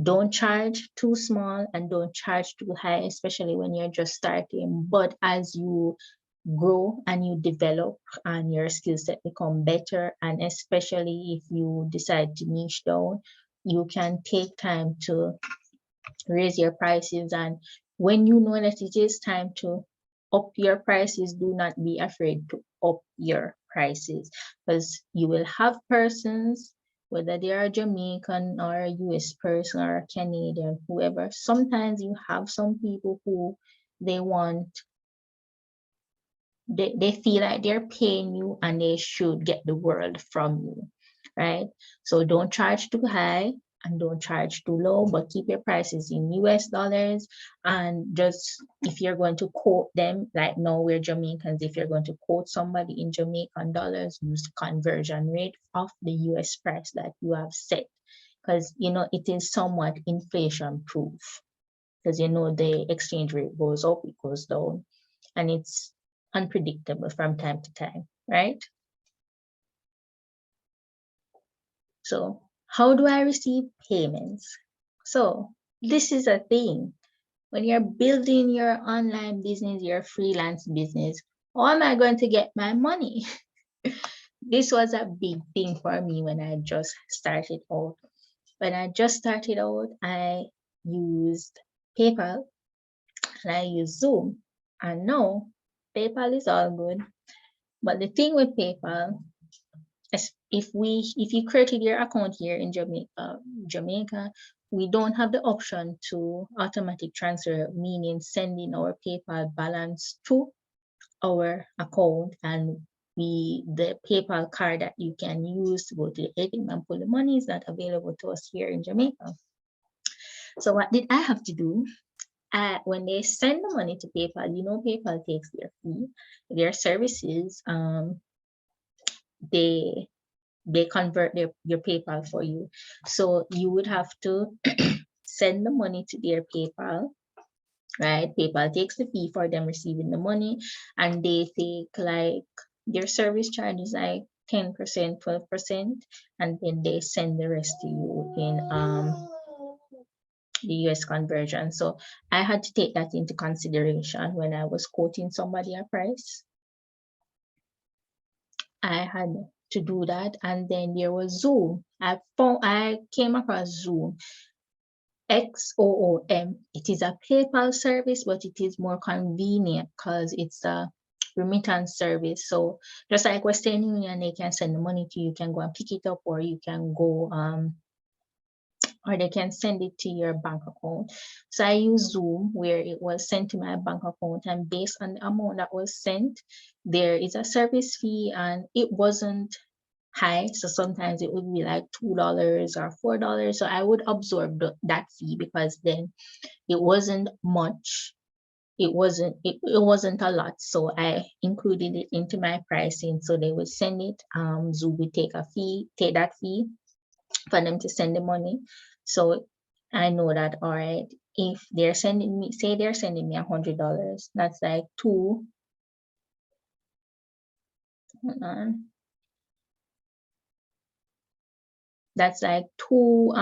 Don't charge too small and don't charge too high, especially when you're just starting. But as you grow and you develop and your skill set become better, and especially if you decide to niche down, you can take time to raise your prices. And when you know that it is time to up your prices, do not be afraid to up your prices, because you will have persons, whether they are Jamaican or a US person or a Canadian, whoever. Sometimes you have some people who they want, they feel like they're paying you and they should get the world from you, right? So don't charge too high and don't charge too low, but keep your prices in US dollars. And just, if you're going to quote them, like now we're Jamaicans, if you're going to quote somebody in Jamaican dollars, use the conversion rate of the US price that you have set, because it is somewhat inflation proof, because the exchange rate goes up, it goes down, and it's unpredictable from time to time, right? So how do I receive payments? So this is a thing. When you're building your online business, your freelance business, how am I going to get my money? This was a big thing for me when I just started out. When I just started out, I used PayPal and I used Zoom. And now PayPal is all good. But the thing with PayPal, if you created your account here in Jamaica, we don't have the option to automatic transfer, meaning sending our PayPal balance to our account, and the PayPal card that you can use to go to the ATM and pull the money is not available to us here in Jamaica. So what did I have to do? When they send the money to PayPal, PayPal takes their fee, their services. They convert your PayPal for you. So you would have to send the money to their PayPal, right? PayPal takes the fee for them receiving the money, and they take like their service charge is like 10%, 12%, and then they send the rest to you in the US conversion. So I had to take that into consideration when I was quoting somebody a price. I had to do that. And then there was Zoom. I came across Zoom, XOOM. It is a PayPal service, but it is more convenient because it's a remittance service. So just like Western Union, they can send the money to you, you can go and pick it up, or you can go or they can send it to your bank account. So I use Zoom, where it was sent to my bank account, and based on the amount that was sent, there is a service fee, and it wasn't high. So sometimes it would be like $2 or $4. So I would absorb that fee because then it wasn't much. It wasn't a lot. So I included it into my pricing. So they would send it. Zoom would take that fee for them to send the money. So I know that, all right, if they're sending me, say they're sending me $100, that's like hold on, that's like $2,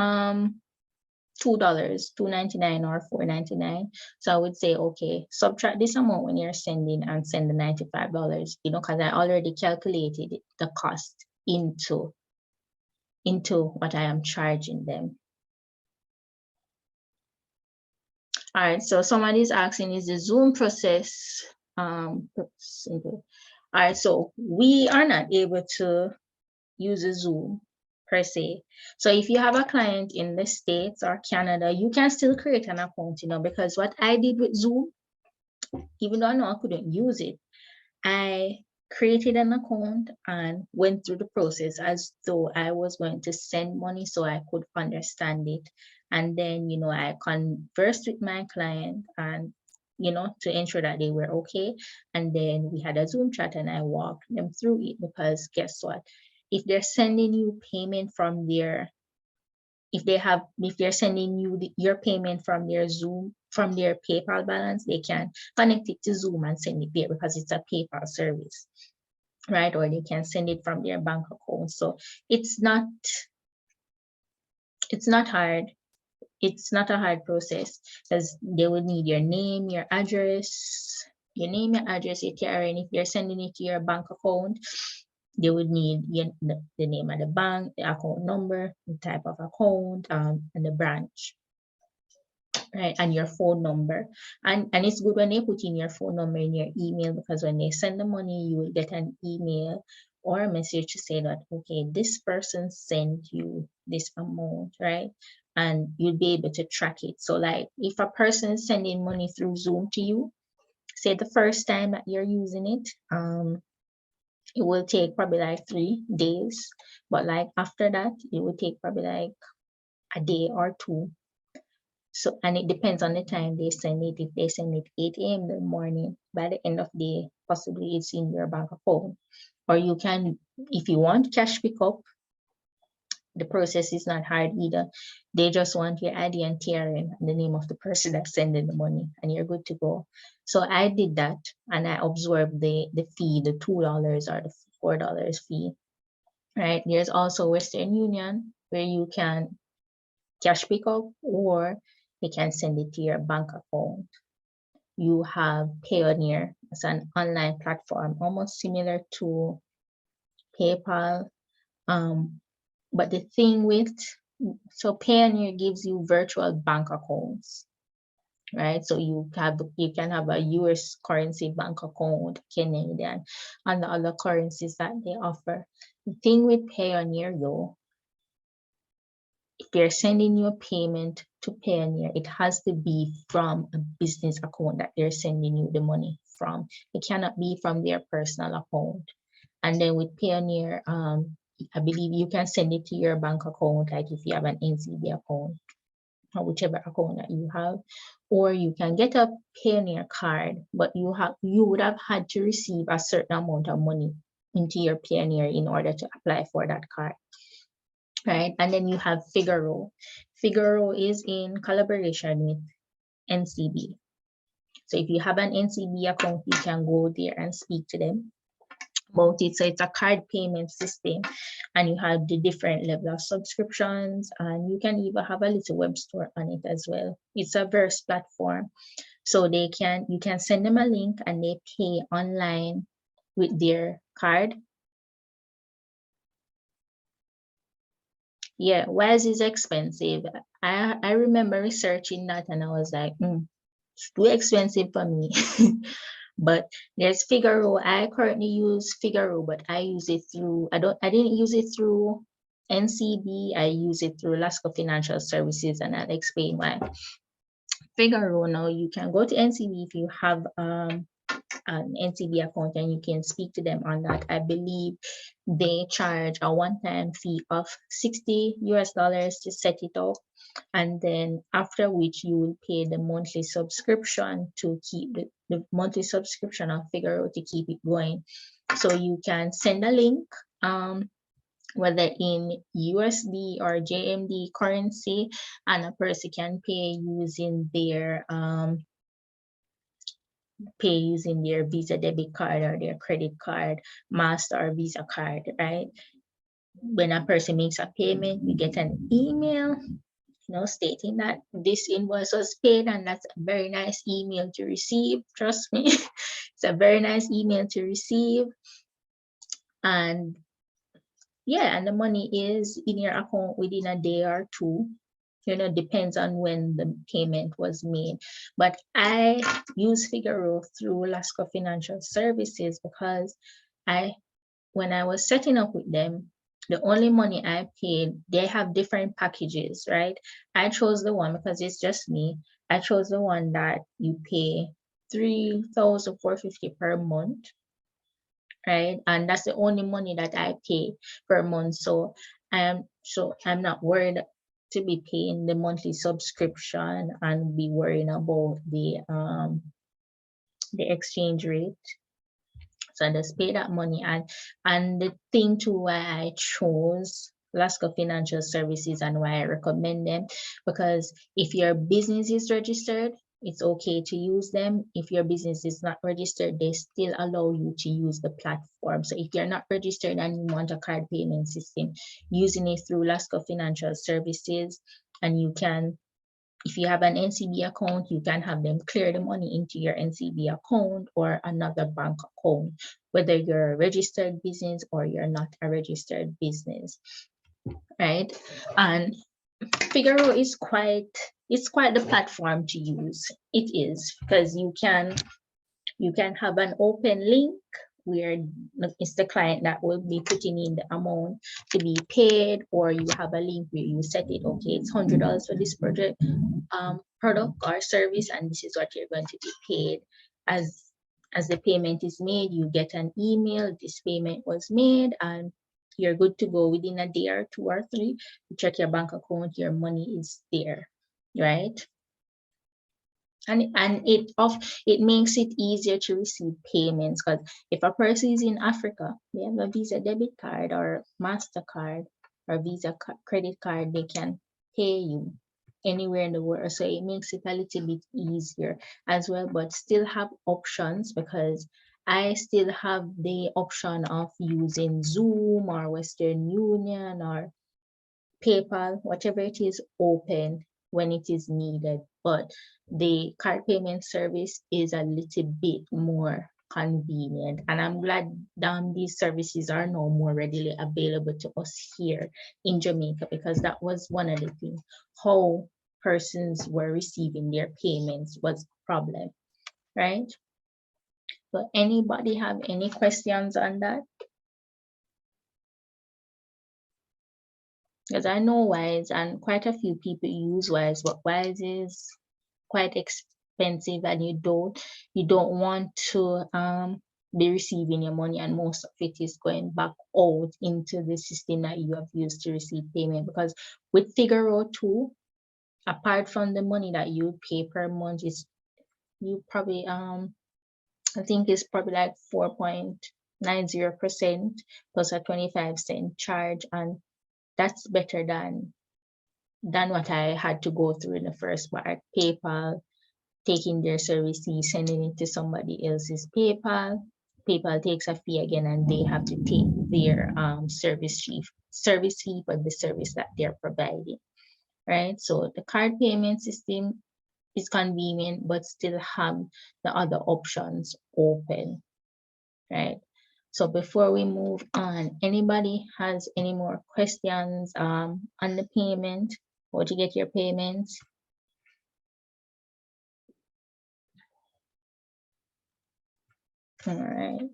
$2.99 or $4.99. So I would say, okay, subtract this amount when you're sending and send the $95, because I already calculated the cost into what I am charging them. All right, so somebody's asking, is the Zoom process simple? All right, so we are not able to use a Zoom per se. So if you have a client in the States or Canada, you can still create an account, because what I did with Zoom, even though I know I couldn't use it, I created an account and went through the process as though I was going to send money so I could understand it. And then, I conversed with my client and, to ensure that they were okay. And then we had a Zoom chat and I walked them through it, because guess what? If they're sending you payment from their if they're sending you your payment from their Zoom, from their PayPal balance, they can connect it to Zoom and send it there because it's a PayPal service, right? Or they can send it from their bank account. So it's not hard. It's not a hard process, because they will need your name, your address, your TRN. If you're sending it to your bank account, they would need the name of the bank, the account number, the type of account, and the branch, right? And your phone number. And it's good when they put in your phone number in your email, because when they send the money, you will get an email or a message to say that, okay, this person sent you this amount, right? And you'll be able to track it. So like if a person is sending money through Zoom to you, say the first time that you're using it, it will take probably like 3 days. But like after that, it will take probably like a day or two. So, and it depends on the time they send it. If they send it 8 a.m. in the morning, by the end of the day, possibly it's in your bank account. Or you can, if you want cash pickup, the process is not hard either. They just want your ID and TRN and the name of the person that's sending the money, and you're good to go. So I did that, and I absorbed the fee, the $2 or the $4 fee, right? There's also Western Union, where you can cash pickup, or they can send it to your bank account. You have Payoneer. It's an online platform, almost similar to PayPal. But the thing so Payoneer gives you virtual bank accounts, right? So you can have a US currency bank account, Canadian, and the other currencies that they offer. The thing with Payoneer though, if they're sending you a payment to Payoneer, it has to be from a business account that they're sending you the money from. It cannot be from their personal account. And then with Payoneer, I believe you can send it to your bank account, like if you have an NCB account or whichever account that you have, or you can get a Payoneer card, but you would have had to receive a certain amount of money into your Payoneer in order to apply for that card, right? And then you have Figaro. Figaro is in collaboration with NCB. So if you have an NCB account, you can go there and speak to them about it. So it's a card payment system, and you have the different level of subscriptions, and you can even have a little web store on it as well. It's a verse platform. So you can send them a link and they pay online with their card. Yeah, Wise is expensive. I remember researching that and I was like, it's too expensive for me. But there's Figaro. I currently use Figaro, but I use it through, I didn't use it through NCB. I use it through Lasco Financial Services, and I'll explain why. Figaro, now you can go to NCB if you have an NCB account, and you can speak to them on that. I believe they charge a one-time fee of $60 to set it up, and then after which you will pay the monthly subscription to keep the monthly subscription of Figaro to keep it going. So you can send a link, whether in USD or JMD currency, and a person can pay using their Visa debit card or their credit card, Master or Visa card, right? When a person makes a payment, you get an email, stating that this invoice was paid, and that's a very nice email to receive. Trust me, it's a very nice email to receive. And yeah, and the money is in your account within a day or two. Depends on when the payment was made. But I use Figaro through Lasco Financial Services because when I was setting up with them, the only money I paid, they have different packages, right? I chose the one because it's just me. I chose the one that you pay $3,450 per month, right? And that's the only money that I pay per month. So I'm not worried to be paying the monthly subscription and be worrying about the exchange rate. So I just pay that money. And the thing too why I chose Lasco Financial Services and why I recommend them, because if your business is registered, it's okay to use them. If your business is not registered, they still allow you to use the platform. So if you're not registered and you want a card payment system, using it through Lasco Financial Services, and you can, if you have an NCB account, you can have them clear the money into your NCB account or another bank account, whether you're a registered business or you're not a registered business, right? And Figaro is quite the platform to use. It is, because you can have an open link where it's the client that will be putting in the amount to be paid, or you have a link where you set it, okay, it's $100 for this product or service, and this is what you're going to be paid. As the payment is made, you get an email, this payment was made, and you're good to go. Within a day or 2 or 3, you check your bank account, your money is there, right? And it makes it easier to receive payments, because if a person is in Africa, they have a Visa debit card or MasterCard or Visa credit card, they can pay you anywhere in the world. So it makes it a little bit easier as well, but still have options, because I still have the option of using Zoom or Western Union or PayPal, whatever it is, open when it is needed. But the card payment service is a little bit more convenient. And I'm glad these services are now more readily available to us here in Jamaica, because that was one of the things. How persons were receiving their payments was a problem, right? So anybody have any questions on that? Because I know Wise and quite a few people use Wise, but Wise is quite expensive, and you don't want to be receiving your money, and most of it is going back out into the system that you have used to receive payment. Because with Figaro too, apart from the money that you pay per month, is you probably I think it's probably like 4.90% plus a 25-cent charge, and that's better than what I had to go through in the first part. PayPal, taking their service fee, sending it to somebody else's PayPal. PayPal takes a fee again, and they have to take their service fee for the service that they're providing, right? So the card payment system is convenient, but still have the other options open, right? So before we move on, anybody has any more questions on the payment, or to get your payments? All right.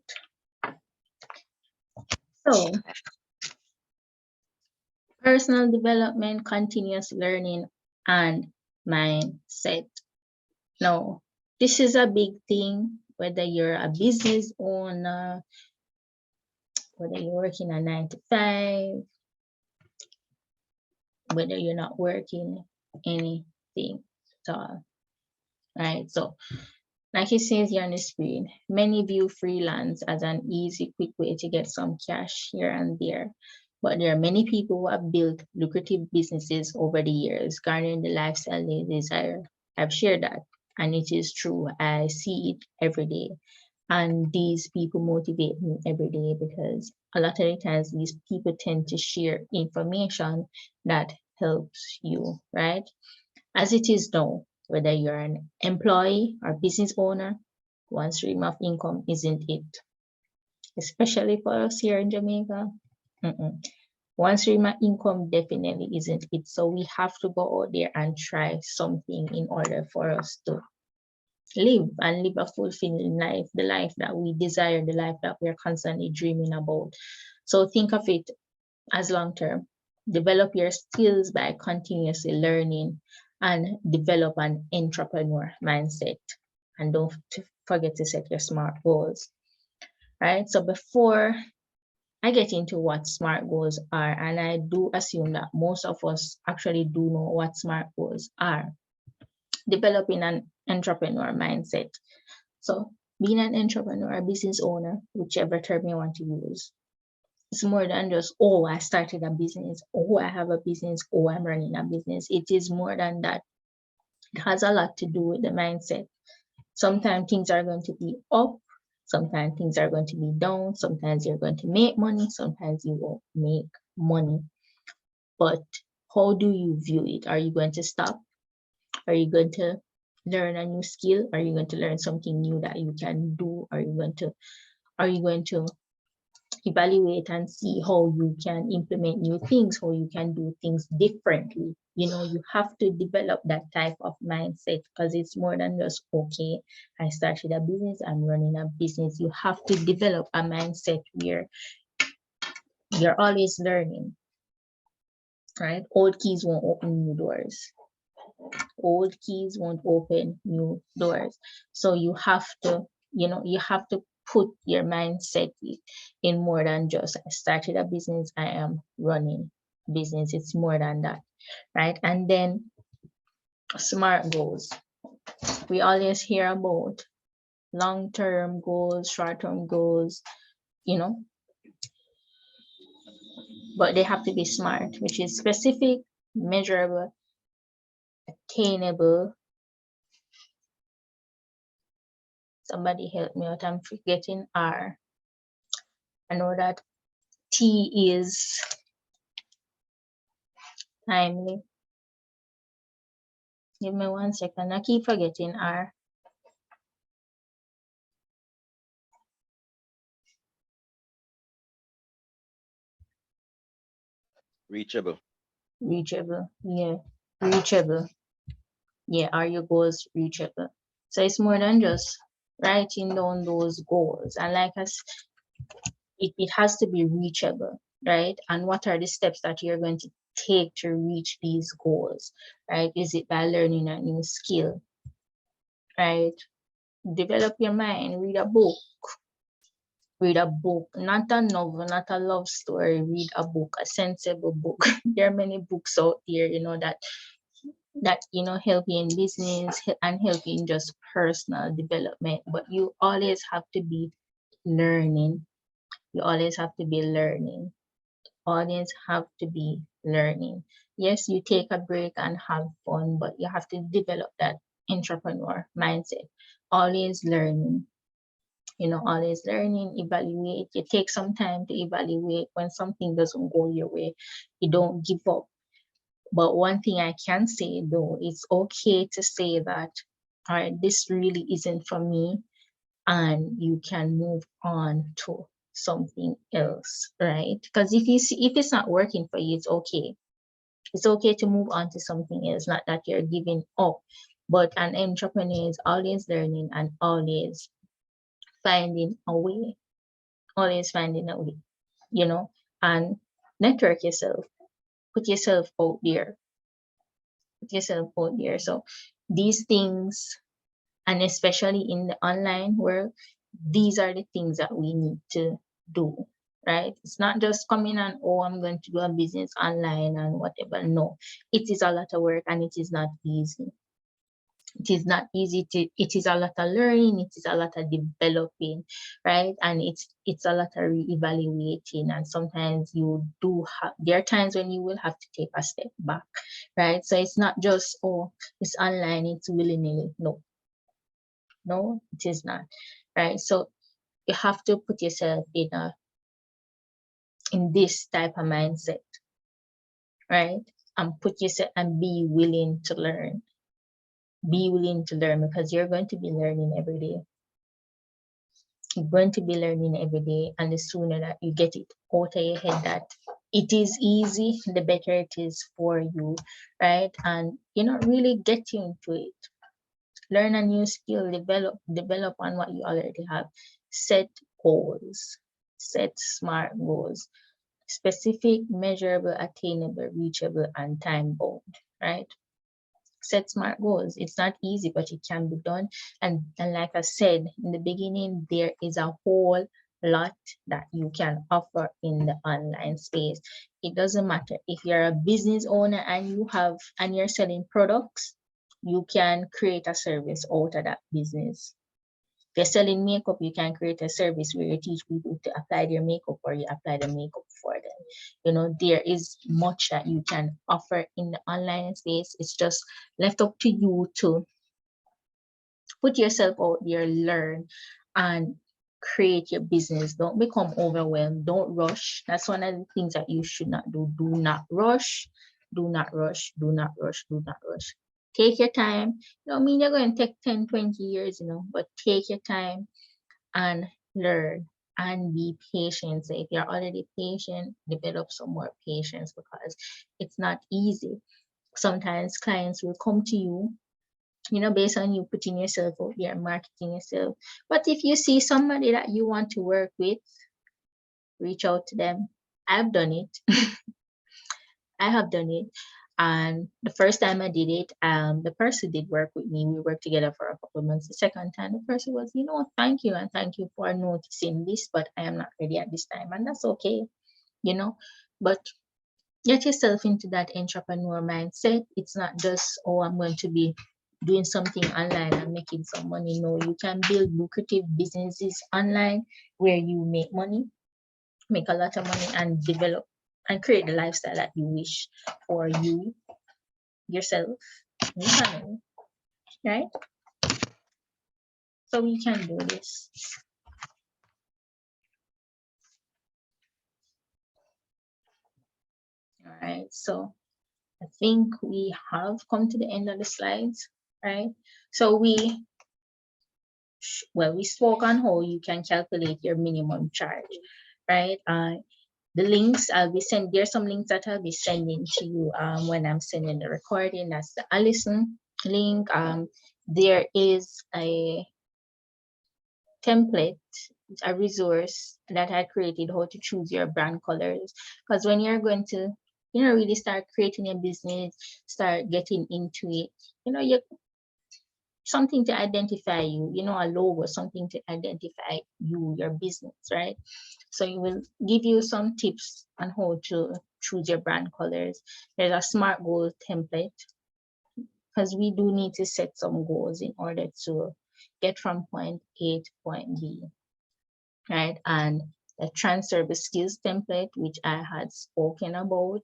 So personal development, continuous learning, and mindset. Now, this is a big thing, whether you're a business owner, whether you're working a 9 to 5, whether you're not working anything at all. Right. So like it says here on the screen, many view freelance as an easy, quick way to get some cash here and there. But there are many people who have built lucrative businesses over the years, garnering the lifestyle they desire. I've shared that, and it is true. I see it every day. And these people motivate me every day because a lot of the times these people tend to share information that helps you, right? As it is now, whether you're an employee or business owner, one stream of income isn't it, especially for us here in Jamaica. One stream of income definitely isn't it. So we have to go out there and try something in order for us to live and live a fulfilling life, the life that we desire, the life that we're constantly dreaming about. So think of it as long term. Develop your skills by continuously learning and develop an entrepreneur mindset. And don't forget to set your SMART goals. Right. So before I get into what SMART goals are, and I do assume that most of us actually do know what SMART goals are, developing an entrepreneur mindset. So being an entrepreneur, a business owner, whichever term you want to use, it's more than just, oh, I started a business, oh, I have a business, oh, I'm running a business. It is more than that. It has a lot to do with the mindset. Sometimes things are going to be up, sometimes things are going to be down, sometimes you're going to make money, sometimes you won't make money. But how do you view it? Are you going to stop? Are you going to learn a new skill? Are you going to learn something new that you can do? Are you going to evaluate and see how you can implement new things, how you can do things differently? You have to develop that type of mindset because it's more than just, okay, I started a business, I'm running a business. You have to develop a mindset where you're always learning, right? Old keys won't open new doors. Old keys won't open new doors. So you have to put your mindset in more than just, I started a business, I am running business. It's more than that, right? And then SMART goals. We always hear about long-term goals, short-term goals, you know, but they have to be SMART, which is specific, measurable, attainable. Somebody help me out, I'm forgetting R. I know that T is timely. Give me 1 second. I keep forgetting R. Reachable. Reachable. Yeah. Reachable. Yeah. Are your goals reachable? So it's more than just writing down those goals. And like us, it has to be reachable, right? And what are the steps that you're going to take to reach these goals, right? Is it by learning a new skill, right? Develop your mind, read a book. Read a book, not a novel, not a love story. Read a book, a sensible book. There are many books out there, that help you in business and help you in just personal development. But you always have to be learning. You always have to be learning. Always have to be learning. Yes, you take a break and have fun, but you have to develop that entrepreneur mindset. Always learning. Always learning, evaluate. You take some time to evaluate. When something doesn't go your way, you don't give up. But one thing I can say though, it's okay to say that, all right, this really isn't for me, and you can move on to something else, right? Because if you see, if it's not working for you, it's okay. It's okay to move on to something else, not that you're giving up. But an entrepreneur is always learning and always finding a way, always finding a way, you know, and network yourself, put yourself out there, put yourself out there. So these things And especially in the online world, these are the things that we need to do, right? It's not just coming and, oh, I'm going to do a business online and whatever. No, it is a lot of work and it is not easy. It is not easy to, it is a lot of learning, it is a lot of developing, right? And it's a lot of reevaluating, and sometimes you do have, there are times when you will have to take a step back, right? So it's not just, oh, it's online, it's willy-nilly. No, it is not, right? So you have to put yourself in this type of mindset, right? And put yourself and be willing to learn. Be willing to learn, because you're going to be learning every day. You're going to be learning every day, and the sooner that you get it out of your head that it is easy, the better it is for you, right? And really get you into it. Learn a new skill, develop on what you already have. Set goals, set smart goals, specific, measurable, attainable, reachable, and time bound, right? Set smart goals. It's not easy, but it can be done. And like I said in the beginning, there is a whole lot that you can offer in the online space. It doesn't matter if you're a business owner and you're selling products, you can create a service out of that business. If you're selling makeup, you can create a service where you teach people to apply their makeup, or you apply the makeup for them. There is much that you can offer in the online space. It's just left up to you to put yourself out there, learn, and create your business. Don't become overwhelmed. Don't rush. That's one of the things that you should not do. Do not rush. Do not rush. Do not rush. Do not rush. Take your time. Mean you're going to take 10, 20 years, but take your time and learn and be patient. So if you're already patient, develop some more patience, because it's not easy. Sometimes clients will come to you, based on you putting yourself out there, marketing yourself. But if you see somebody that you want to work with, reach out to them. I've done it. I have done it. And the first time I did it, the person did work with me. We worked together for a couple of months. The second time, the person was, thank you, and thank you for noticing this, but I am not ready at this time. And that's okay, But get yourself into that entrepreneur mindset. It's not just, oh, I'm going to be doing something online and making some money. No, you can build lucrative businesses online where you make money, make a lot of money, and develop and create the lifestyle that you wish for you, yourself, and your family, right? So we can do this. All right. So I think we have come to the end of the slides, right? So we spoke on how you can calculate your minimum charge, right? The links there's some links that I'll be sending to you when I'm sending the recording. That's the Allison link. There is a template, a resource that I created, how to choose your brand colors. Because when you're going to, really start creating a business, start getting into it, you something to identify you, a logo, something to identify you, your business, right? So it will give you some tips on how to choose your brand colors. There's a SMART goal template, because we do need to set some goals in order to get from point A to point B, right? And the transferable skills template, which I had spoken about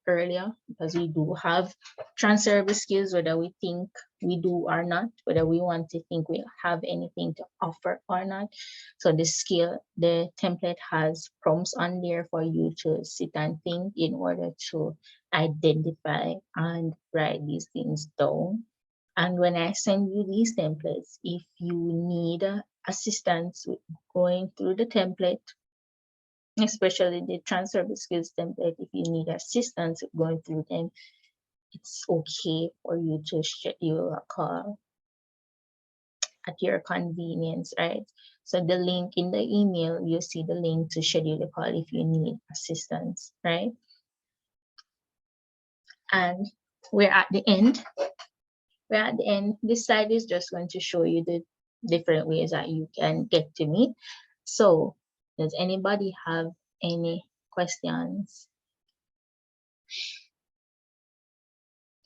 earlier, because we do have transferable skills, whether we think we do or not, whether we want to think we have anything to offer or not. So the template has prompts on there for you to sit and think in order to identify and write these things down. And when I send you these templates, if you need assistance with going through the template, especially the transferable skills template, if you need assistance with going through them, it's okay for you to schedule a call at your convenience, right? So the link in the email, you'll see the link to schedule a call if you need assistance, right? And we're at the end. we're at the end. This slide is just going to show you the different ways that you can get to me. So, does anybody have any questions?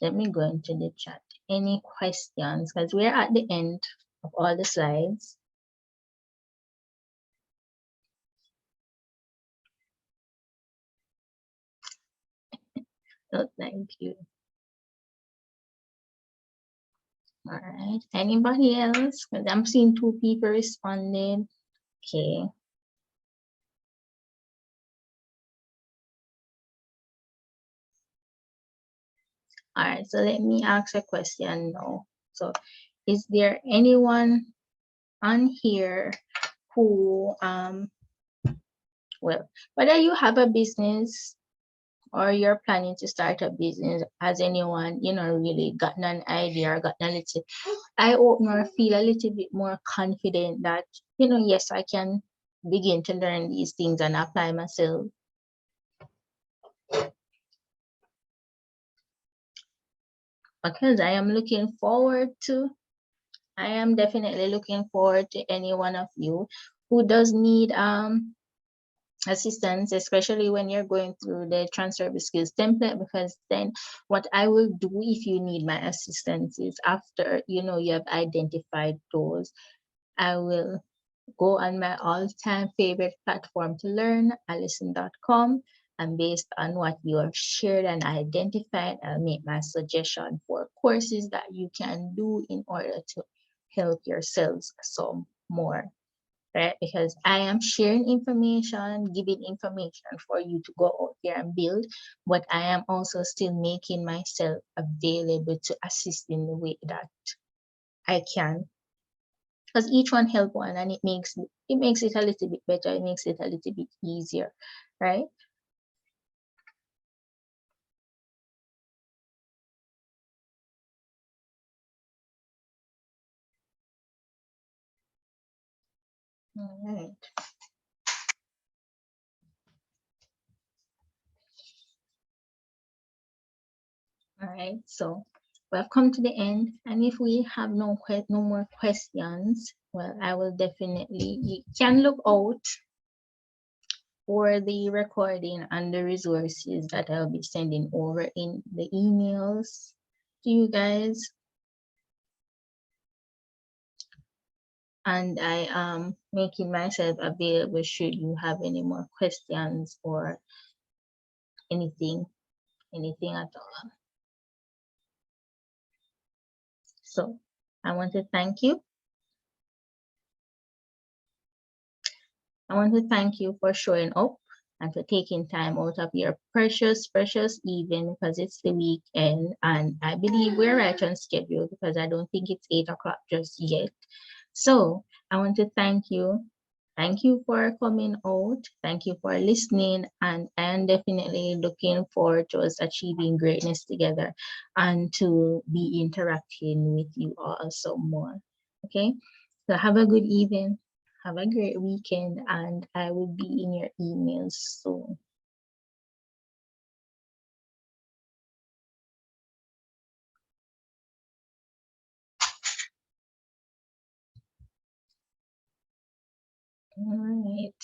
Let me go into the chat. Any questions? Because we're at the end of all the slides. No, thank you. All right. Anybody else? Because I'm seeing 2 people responding. Okay. All right. So let me ask a question now. So, is there anyone on here who, well, whether you have a business or you're planning to start a business, has anyone, really gotten an idea or gotten a little eye opener, feel a little bit more confident that, yes, I can begin to learn these things and apply myself? Because I am definitely looking forward to any one of you who does need assistance, especially when you're going through the transferable skills template, because then what I will do if you need my assistance is after you have identified those, I will go on my all-time favorite platform to learn, allison.com, and based on what you have shared and identified, I'll make my suggestion for courses that you can do in order to help yourselves some more. Right? Because I am sharing information, giving information for you to go out there and build, but I am also still making myself available to assist in the way that I can. Because each one help one, and it makes it a little bit better, it makes it a little bit easier, right? All right. All right, so we have come to the end, and if we have no more questions, well, I will definitely, you can look out for the recording and the resources that I'll be sending over in the emails to you guys. And I am making myself available should you have any more questions or anything at all. So I want to thank you. I want to thank you for showing up and for taking time out of your precious evening, because it's the weekend and I believe we're right on schedule, because I don't think it's 8 o'clock just yet. So I want to thank you. Thank you for coming out. Thank you for listening. And I am definitely looking forward to us achieving greatness together and to be interacting with you all some more. Okay. So have a good evening. Have a great weekend, and I will be in your emails soon. All right.